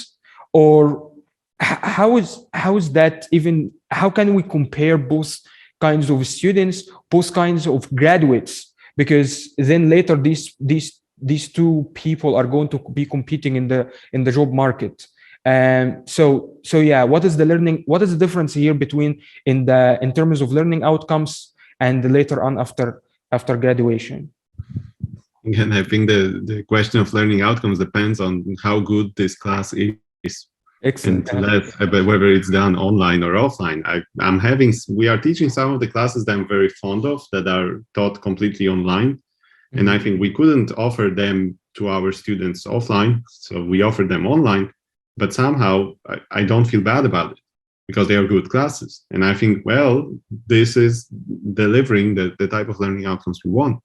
or how is that even, how can we compare both kinds of students, both kinds of graduates? Because then later these two people are going to be competing in the job market. So yeah, what is the difference here between in terms of learning outcomes and later on after graduation? Again, I think the question of learning outcomes depends on how good this class is. Excellent. And whether it's done online or offline. We are teaching some of the classes that I'm very fond of that are taught completely online. Mm-hmm. And I think we couldn't offer them to our students offline. So we offered them online, but somehow I don't feel bad about it because they are good classes. And I think, well, this is delivering the type of learning outcomes we want.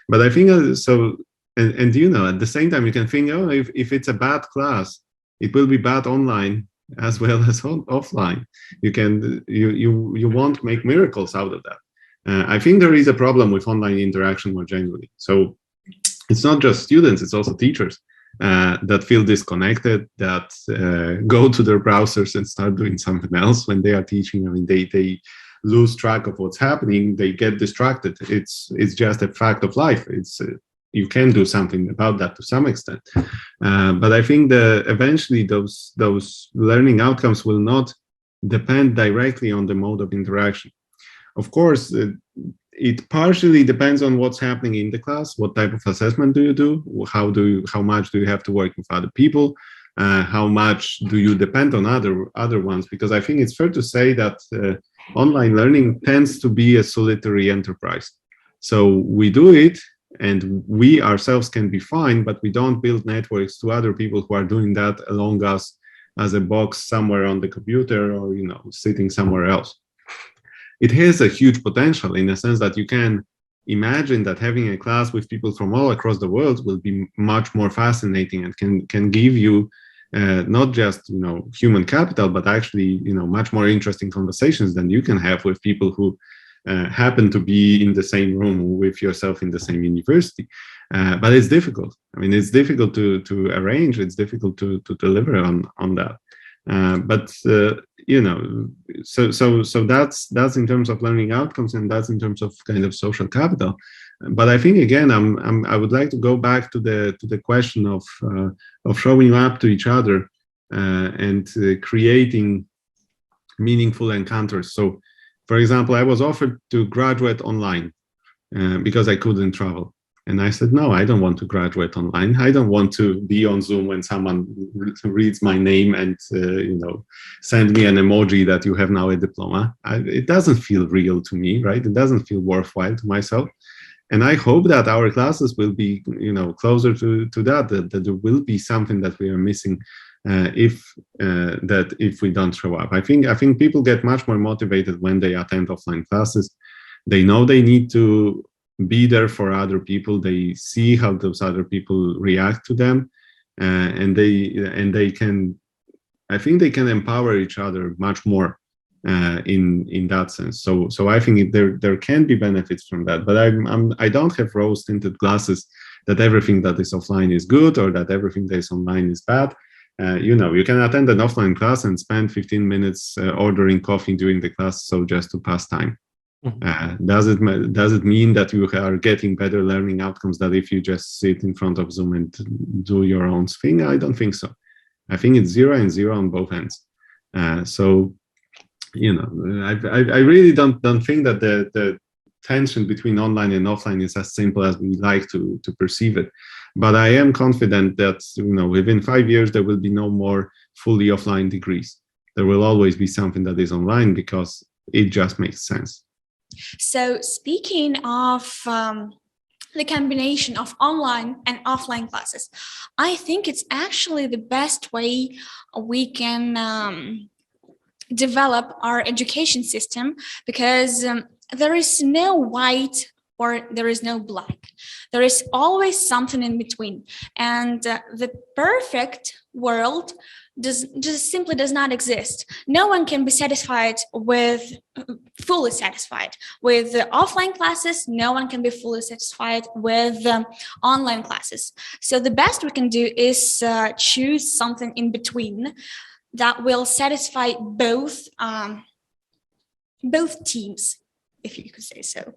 But I think and you know, at the same time, you can think, oh, if it's a bad class, it will be bad online as well as offline. You won't make miracles out of that. I think there is a problem with online interaction more generally. So it's not just students, it's also teachers that feel disconnected, that go to their browsers and start doing something else when they are teaching. I mean, they lose track of what's happening. They get distracted. It's just a fact of life. You can do something about that to some extent, but I think eventually those learning outcomes will not depend directly on the mode of interaction. Of course, it partially depends on what's happening in the class. What type of assessment do you do? How much do you have to work with other people? How much do you depend on other ones? Because I think it's fair to say that online learning tends to be a solitary enterprise. So we do it, and we ourselves can be fine, but we don't build networks to other people who are doing that along us as a box somewhere on the computer or, you know, sitting somewhere else. It has a huge potential in the sense that you can imagine that having a class with people from all across the world will be much more fascinating and can give you not just, you know, human capital, but actually, you know, much more interesting conversations than you can have with people who happen to be in the same room with yourself in the same university. But it's difficult. I mean, it's difficult to arrange. It's difficult to deliver on that. But you know, so that's in terms of learning outcomes, and that's in terms of kind of social capital. But I think again, I would like to go back to the question of showing up to each other and creating meaningful encounters. So, for example, I was offered to graduate online because I couldn't travel. And I said, no, I don't want to graduate online. I don't want to be on Zoom when someone reads my name and, you know, send me an emoji that you have now a diploma. It doesn't feel real to me, right? It doesn't feel worthwhile to myself. And I hope that our classes will be, you know, closer to that there will be something that we are missing if we don't show up. I think people get much more motivated when they attend offline classes. They know they need to be there for other people. They see how those other people react to them, and they can, I think they can empower each other much more in that sense. So I think there can be benefits from that, but I don't have rose-tinted glasses that everything that is offline is good or that everything that is online is bad. You can attend an offline class and spend 15 minutes ordering coffee during the class, so just to pass time. Does it mean that you are getting better learning outcomes than if you just sit in front of Zoom and do your own thing? I don't think so. I think it's 0 and 0 on both ends. So I really don't think that the tension between online and offline is as simple as we like to perceive it. But I am confident that within 5 years there will be no more fully offline degrees. There will always be something that is online because it just makes sense. So speaking of the combination of online and offline classes, I think it's actually the best way we can develop our education system, because there is no white or there is no black. There is always something in between. And the perfect world just simply does not exist. No one can be fully satisfied with the offline classes. No one can be fully satisfied with online classes. So the best we can do is choose something in between that will satisfy both teams, if you could say so.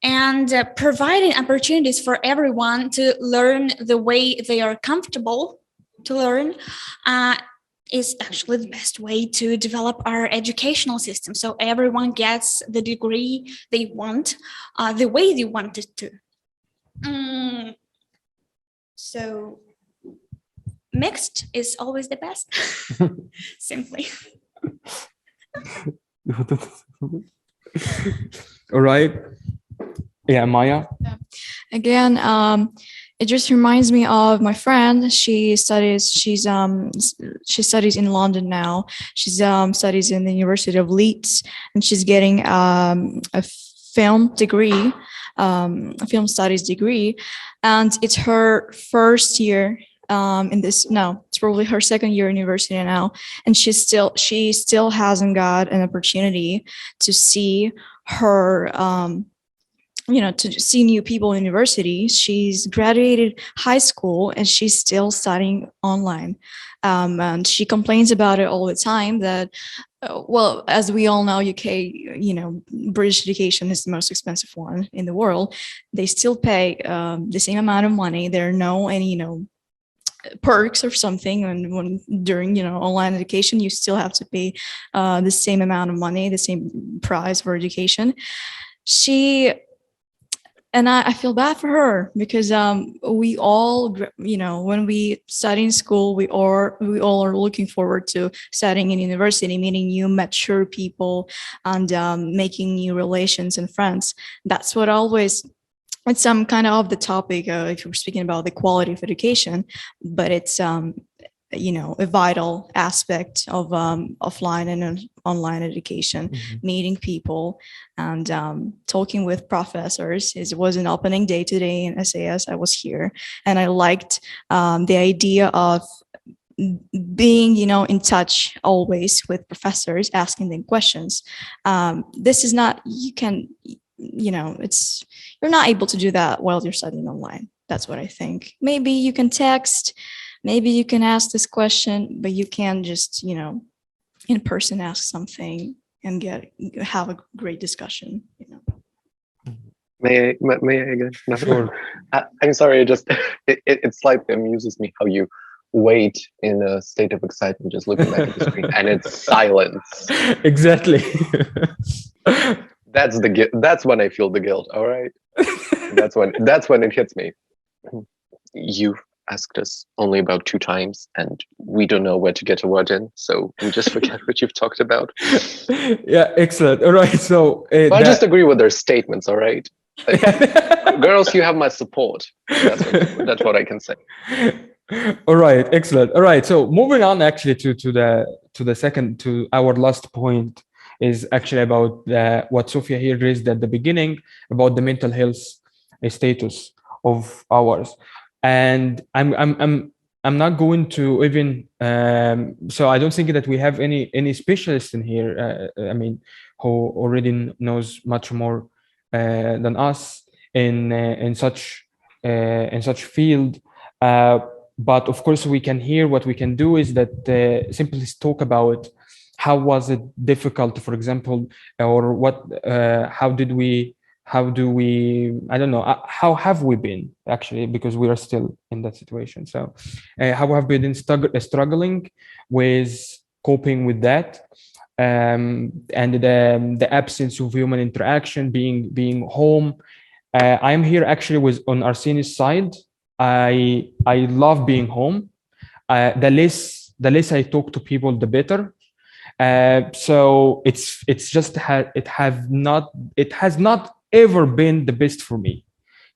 And providing opportunities for everyone to learn the way they are comfortable to learn is actually the best way to develop our educational system. So everyone gets the degree they want, the way they want it to. So mixed is always the best, simply. All right. Yeah, Maya. Again, it just reminds me of my friend. She studies in London now. She studies in the University of Leeds, and she's getting a film degree, a film studies degree, and it's her first year it's probably her second year in university now, and she still hasn't got an opportunity to see her to see new people in university. She's graduated high school and she's still studying online, and she complains about it all the time that well, as we all know, UK, British education is the most expensive one in the world. They still pay the same amount of money. There are no any perks or something, and when during online education you still have to pay the same amount of money, the same price for education. I feel bad for her because we all when we study in school, we all are looking forward to studying in university, meeting new mature people and making new relations and friends. That's what always it's some kind of the topic if you're speaking about the quality of education, but it's a vital aspect of offline and online education, meeting people and talking with professors. It was an opening day today in SAS. I was here and I liked the idea of being in touch always with professors, asking them questions. This is not, you're not able to do that while you're studying online. That's what I think. Maybe you can text, maybe you can ask this question, but you can't just, in person ask something and have a great discussion. May I again? No. Sure. I'm sorry. It slightly amuses me how you wait in a state of excitement, just looking back at the screen, and it's silence. Exactly. That's when I feel the guilt. All right. That's when it hits me. You asked us only about 2 times and we don't know where to get a word in, so we just forget what you've talked about. Yeah, excellent. All right, so I just agree with their statements. All right, girls, you have my support. That's what I can say. All right, excellent. All right, so moving on actually to our last point is actually about what Sophia here raised at the beginning about the mental health status of ours. And I'm I'm not going to even so I don't think that we have any specialist in here. I mean, who already knows much more than us in such field. But of course, we can hear what we can do is that simply talk about how was it difficult, for example, or what how do we I don't know how have we been actually, because we are still in that situation. So how have we been struggling with coping with that, and the absence of human interaction, being home. I'm here actually with on Arseni's side. I love being home. The less I talk to people, the better. So it's just it has not ever been the best for me.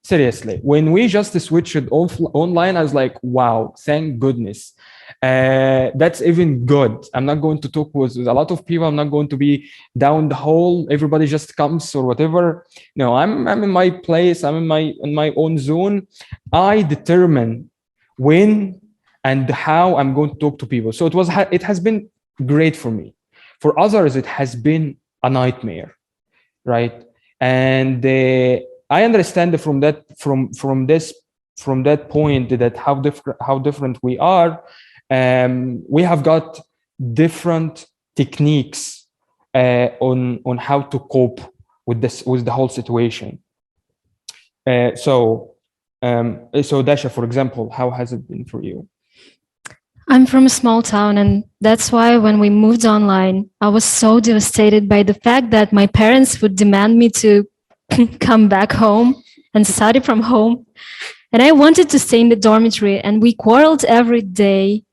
Seriously, when we just switched online, I was like, wow, thank goodness. That's even good. I'm not going to talk with a lot of people. I'm not going to be down the hall. Everybody just comes or whatever. No, I'm in my place. I'm in my own zone. I determine when and how I'm going to talk to people. So it has been great for me. For others, it has been a nightmare, right? And I understand from that point that how different we are. We have got different techniques on how to cope with the whole situation. So Dasha, for example, how has it been for you? I'm from a small town, and that's why when we moved online, I was so devastated by the fact that my parents would demand me to come back home and study from home. And I wanted to stay in the dormitory, and we quarreled every day.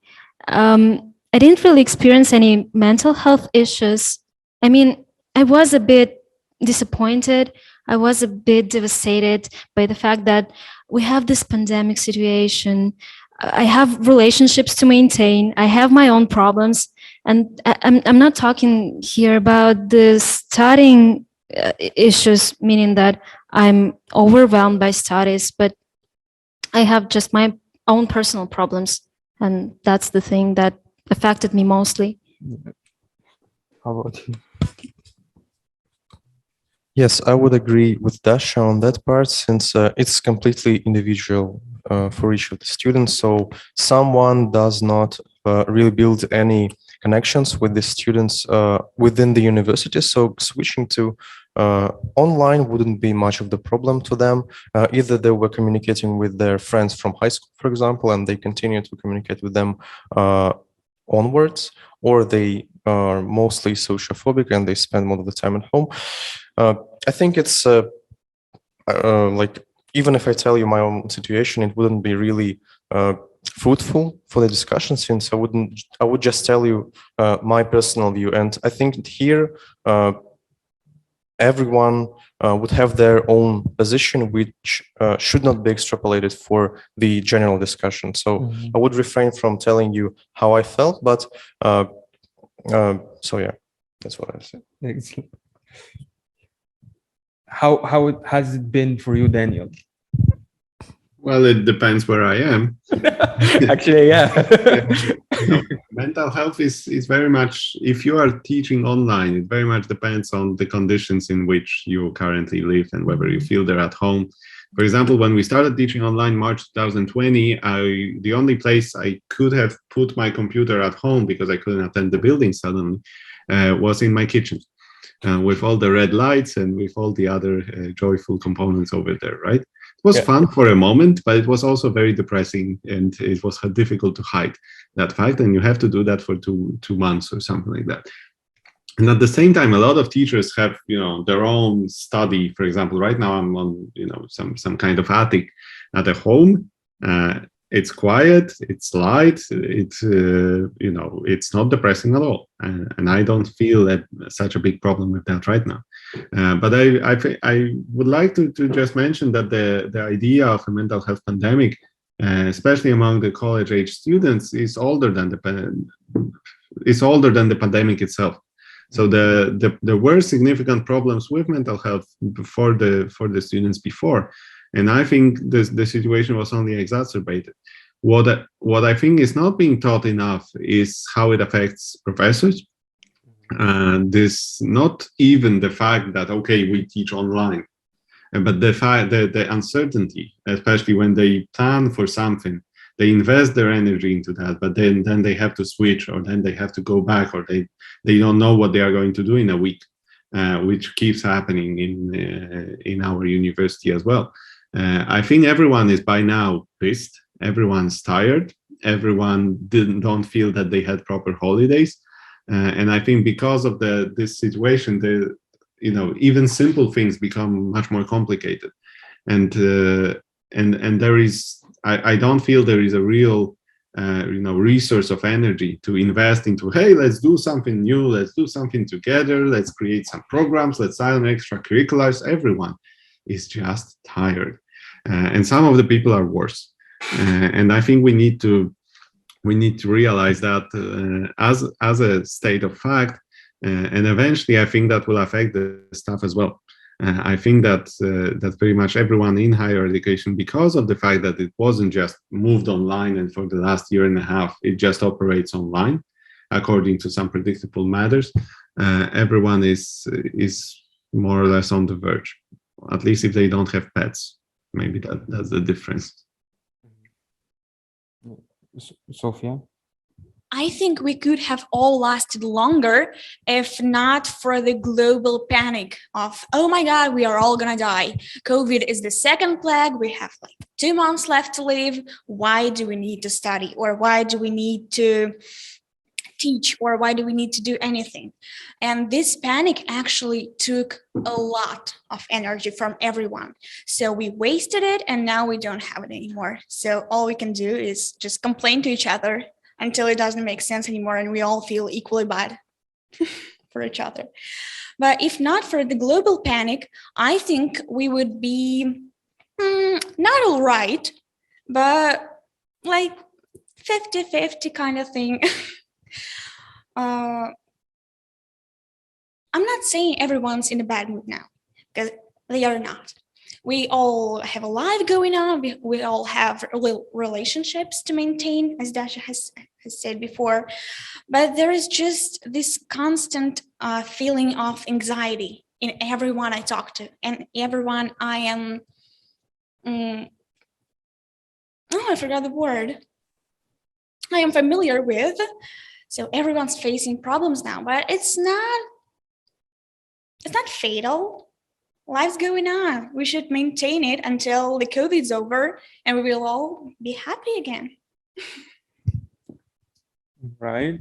I didn't really experience any mental health issues. I mean, I was a bit disappointed. I was a bit devastated by the fact that we have this pandemic situation. I have relationships to maintain. I have my own problems. And I'm not talking here about the studying issues, meaning that I'm overwhelmed by studies, but I have just my own personal problems. And that's the thing that affected me mostly. How about you? Yes, I would agree with Dasha on that part, since it's completely individual for each of the students. So someone does not really build any connections with the students within the university. So switching to online wouldn't be much of the problem to them. Either they were communicating with their friends from high school, for example, and they continue to communicate with them onwards, or they are mostly sociophobic and they spend most of the time at home. I think it's like, even if I tell you my own situation, it wouldn't be really fruitful for the discussion, since I would just tell you my personal view. And I think here everyone would have their own position, which should not be extrapolated for the general discussion. So I would refrain from telling you how I felt, but so yeah, that's what I say. How has it been for you, Daniel? Well, it depends where I am. Actually, yeah. Mental health is very much, if you are teaching online, it very much depends on the conditions in which you currently live and whether you feel they're at home. For example, when we started teaching online March 2020, the only place I could have put my computer at home, because I couldn't attend the building suddenly, was in my kitchen. With all the red lights and with all the other joyful components over there, right? It was fun for a moment, but it was also very depressing, and it was difficult to hide that fact. And you have to do that for two months or something like that. And at the same time, a lot of teachers have, their own study. For example, right now I'm on, some kind of attic at a home. It's quiet, it's light, it's not depressing at all. And I don't feel that such a big problem with that right now. But I would like to just mention that the idea of a mental health pandemic, especially among the college-age students, is older than the pandemic itself. So there were significant problems with mental health for the students before. And I think the situation was only exacerbated. what I think is not being taught enough is how it affects professors. And this, not even the fact that, okay, we teach online, but the fact that the uncertainty, especially when they plan for something, they invest their energy into that, but then they have to switch, or then they have to go back, or they don't know what they are going to do in a week, which keeps happening in our university as well. I think everyone is by now pissed. Everyone's tired. Everyone don't feel that they had proper holidays. And I think because of this situation, even simple things become much more complicated. And there is, I don't feel there is a real resource of energy to invest into, hey, let's do something new, let's do something together, let's create some programs, let's sign extracurriculars. Everyone is just tired. And some of the people are worse. And I think we need to realize that as a state of fact, and eventually I think that will affect the staff as well. I think that pretty much everyone in higher education, because of the fact that it wasn't just moved online and for the last year and a half, it just operates online according to some predictable matters, everyone is more or less on the verge, at least if they don't have pets. Maybe that's the difference. Sophia? I think we could have all lasted longer if not for the global panic of, oh my God, we are all gonna die. COVID is the second plague. We have like 2 months left to live. Why do we need to study? Or why do we need to teach? Or why do we need to do anything? And this panic actually took a lot of energy from everyone. So we wasted it and now we don't have it anymore. So all we can do is just complain to each other until it doesn't make sense anymore and we all feel equally bad for each other. But if not for the global panic, I think we would be not all right, but like 50-50 kind of thing. I'm not saying everyone's in a bad mood now, because they are not. We all have a life going on. We all have relationships to maintain, as Dasha has said before. But there is just this constant feeling of anxiety in everyone I talk to and everyone I am. I forgot the word. I am familiar with. So everyone's facing problems now, but it's not fatal. Life's going on. We should maintain it until the COVID's over and we will all be happy again. Right.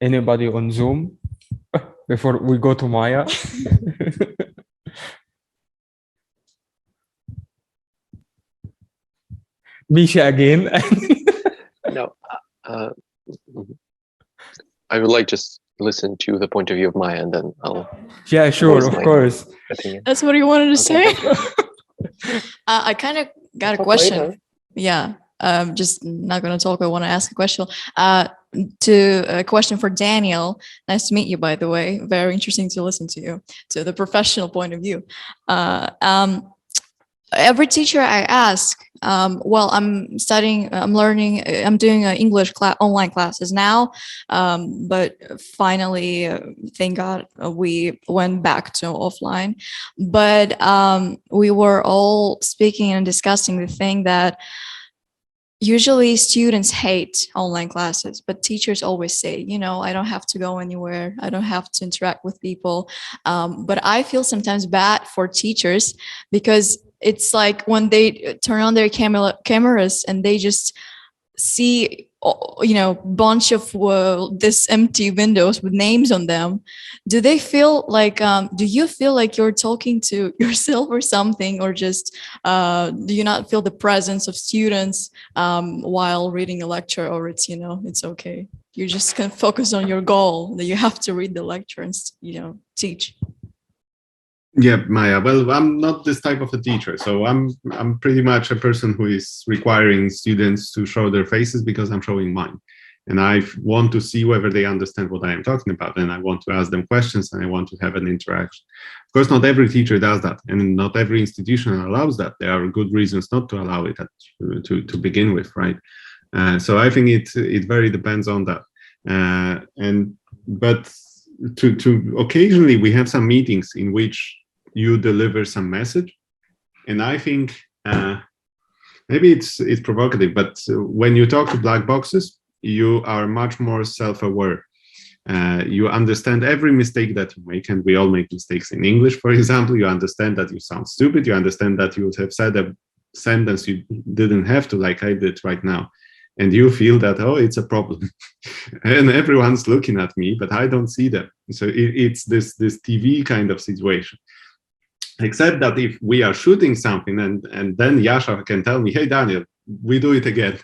Anybody on Zoom before we go to Maya? Misha again. No, I would like just listen to the point of view of Maya and then I'll. Yeah, sure, of course. Opinion. That's what you wanted to say? Okay. I kind of got a Talk question. later. Yeah, just not going to talk. I want to ask a question. A question for Daniel. Nice to meet you, by the way. Very interesting to listen to you, to the professional point of view. Every teacher I ask, well, I'm studying, I'm learning, I'm doing English online classes now, but finally, thank God, we went back to offline. But we were all speaking and discussing the thing that usually students hate online classes, but teachers always say, I don't have to go anywhere. I don't have to interact with people. But I feel sometimes bad for teachers because it's like when they turn on their cameras and they just see, bunch of this empty windows with names on them. Do they feel like, do you feel like you're talking to yourself or something, or just do you not feel the presence of students while reading a lecture, or it's okay? You just can focus on your goal that you have to read the lecture and, teach. Yeah, Maya. Well, I'm not this type of a teacher, so I'm pretty much a person who is requiring students to show their faces because I'm showing mine. and I want to see whether they understand what I am talking about, and I want to ask them questions, and I want to have an interaction. Of course, not every teacher does that, and not every institution allows that. There are good reasons not to allow it to begin with, right? So I think it very depends on that. But to occasionally we have some meetings in which you deliver some message, and I think maybe it's provocative, but when you talk to black boxes, you are much more self-aware. You understand every mistake that you make, and we all make mistakes in English, for example. You understand that you sound stupid. You understand that you would have said a sentence you didn't have to, like I did right now. And you feel that, oh, it's a problem. And everyone's looking at me, but I don't see them. So it's this TV kind of situation. Except that if we are shooting something and then Yasha can tell me, hey, Daniel, we do it again.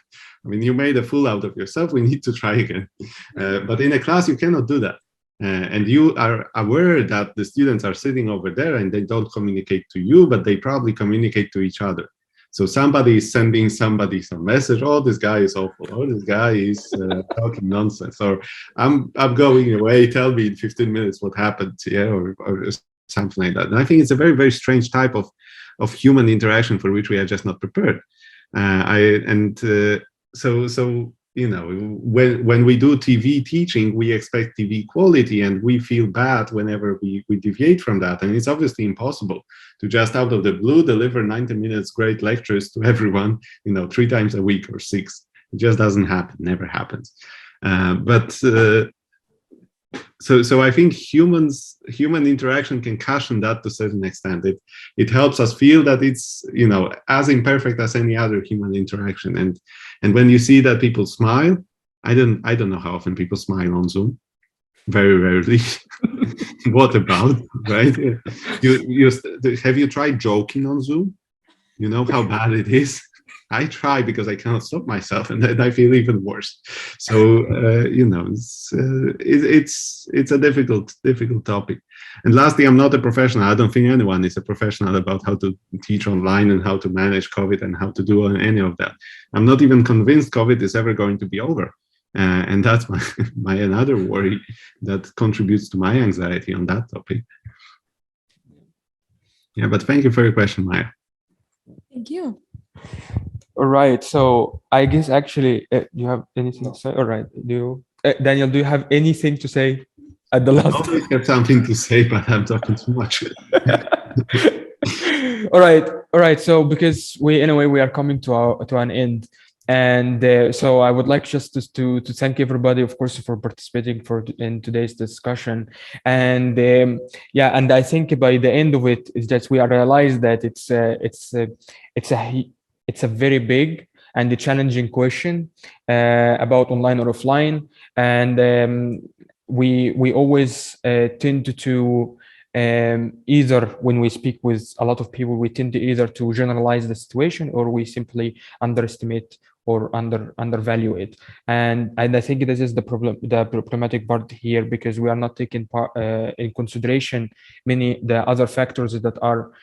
I mean, you made a fool out of yourself. We need to try again. But in a class, you cannot do that. And you are aware that the students are sitting over there and they don't communicate to you, but they probably communicate to each other. So somebody is sending somebody some message. Oh, this guy is awful. Oh, this guy is talking nonsense. Or I'm going away. Tell me in 15 minutes what happened. Yeah, or something like that. And I think it's a very, very strange type of human interaction for which we are just not prepared. So you know, when we do TV teaching, we expect TV quality, and we feel bad whenever we deviate from that. And it's obviously impossible to just out of the blue deliver 90 minutes great lectures to everyone, you know, 3 times a week or 6. It just doesn't happen, never happens. So I think human interaction can cushion that to a certain extent. It helps us feel that it's, you know, as imperfect as any other human interaction. And when you see that people smile, I don't know how often people smile on Zoom. Very rarely. What about, right? Have you tried joking on Zoom? You know how bad it is. I try because I cannot stop myself, and then I feel even worse. So you know, it's a difficult topic. And lastly, I'm not a professional. I don't think anyone is a professional about how to teach online and how to manage COVID and how to do any of that. I'm not even convinced COVID is ever going to be over, and that's my another worry that contributes to my anxiety on that topic. Yeah, but thank you for your question, Maya. Thank you. All right. So I guess actually, do you have anything to say? All right. Daniel, do you have anything to say at the last? I always have something to say, but I'm talking too much. All right. So because we are coming to an end, and so I would like just to thank everybody, of course, for participating in today's discussion. And and I think by the end of it is that we realize that it's a very big and a challenging question about online or offline, and we always tend to either when we speak with a lot of people, we tend to either to generalize the situation, or we simply underestimate or undervalue it. And I think this is the problematic part here, because we are not taking in consideration the other factors that are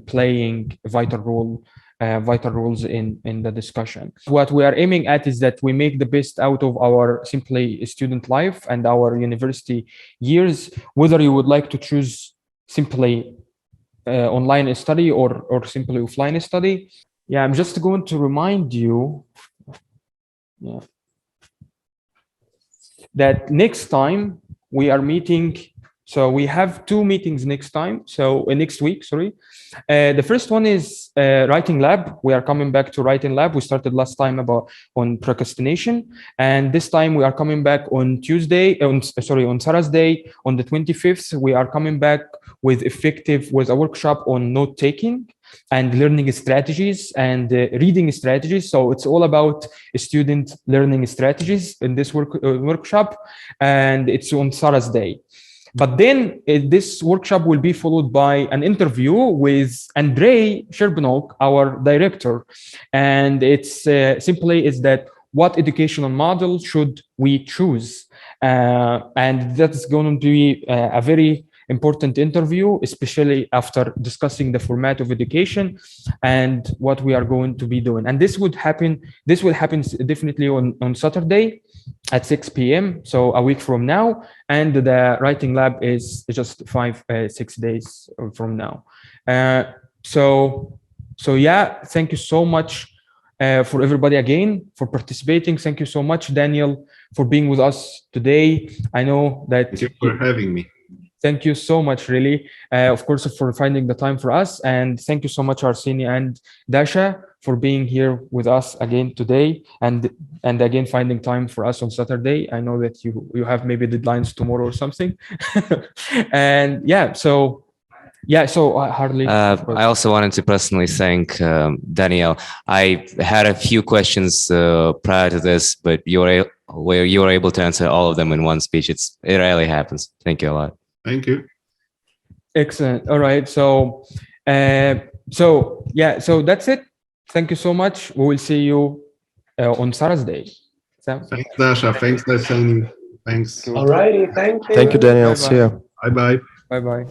playing vital roles in the discussion. What we are aiming at is that we make the best out of our simply student life and our university years, whether you would like to choose simply online study or simply offline study. Yeah, I'm just going to remind you that next time we are meeting. So we have 2 meetings next week, sorry. The first one is Writing Lab. We are coming back to Writing Lab. We started last time on procrastination. And this time we are coming back on Thursday, on Thursday, on the 25th. We are coming back with a workshop on note-taking and learning strategies and reading strategies. So it's all about student learning strategies in this workshop. And it's on Thursday. But then this workshop will be followed by an interview with Andrei Sherbinok, our director. And it's simply is that what educational model should we choose? And that's going to be a very important interview, especially after discussing the format of education and what we are going to be doing. And this will happen definitely on Saturday. at 6 p.m. So a week from now, and the writing lab is just 6 days from now. So yeah, thank you so much for everybody again for participating. Thank you so much, Daniel, for being with us today. I know that. Thank you for having me. Thank you so much, really, of course, for finding the time for us. And thank you so much, Arsini and Dasha, for being here with us again today, and again finding time for us on Saturday. I know that you have maybe deadlines tomorrow or something. And yeah, so Harley. I also wanted to personally thank Daniel. I had a few questions prior to this, but you were able to answer all of them in one speech. It rarely happens. Thank you a lot. Thank you. Excellent. All right. So that's it. Thank you so much. We will see you on Saturday. Thanks, Dasha. Thanks, Dasha. Thanks. Alrighty, thank you. Thank you, Daniel. Bye-bye. See you. Bye-bye. Bye-bye.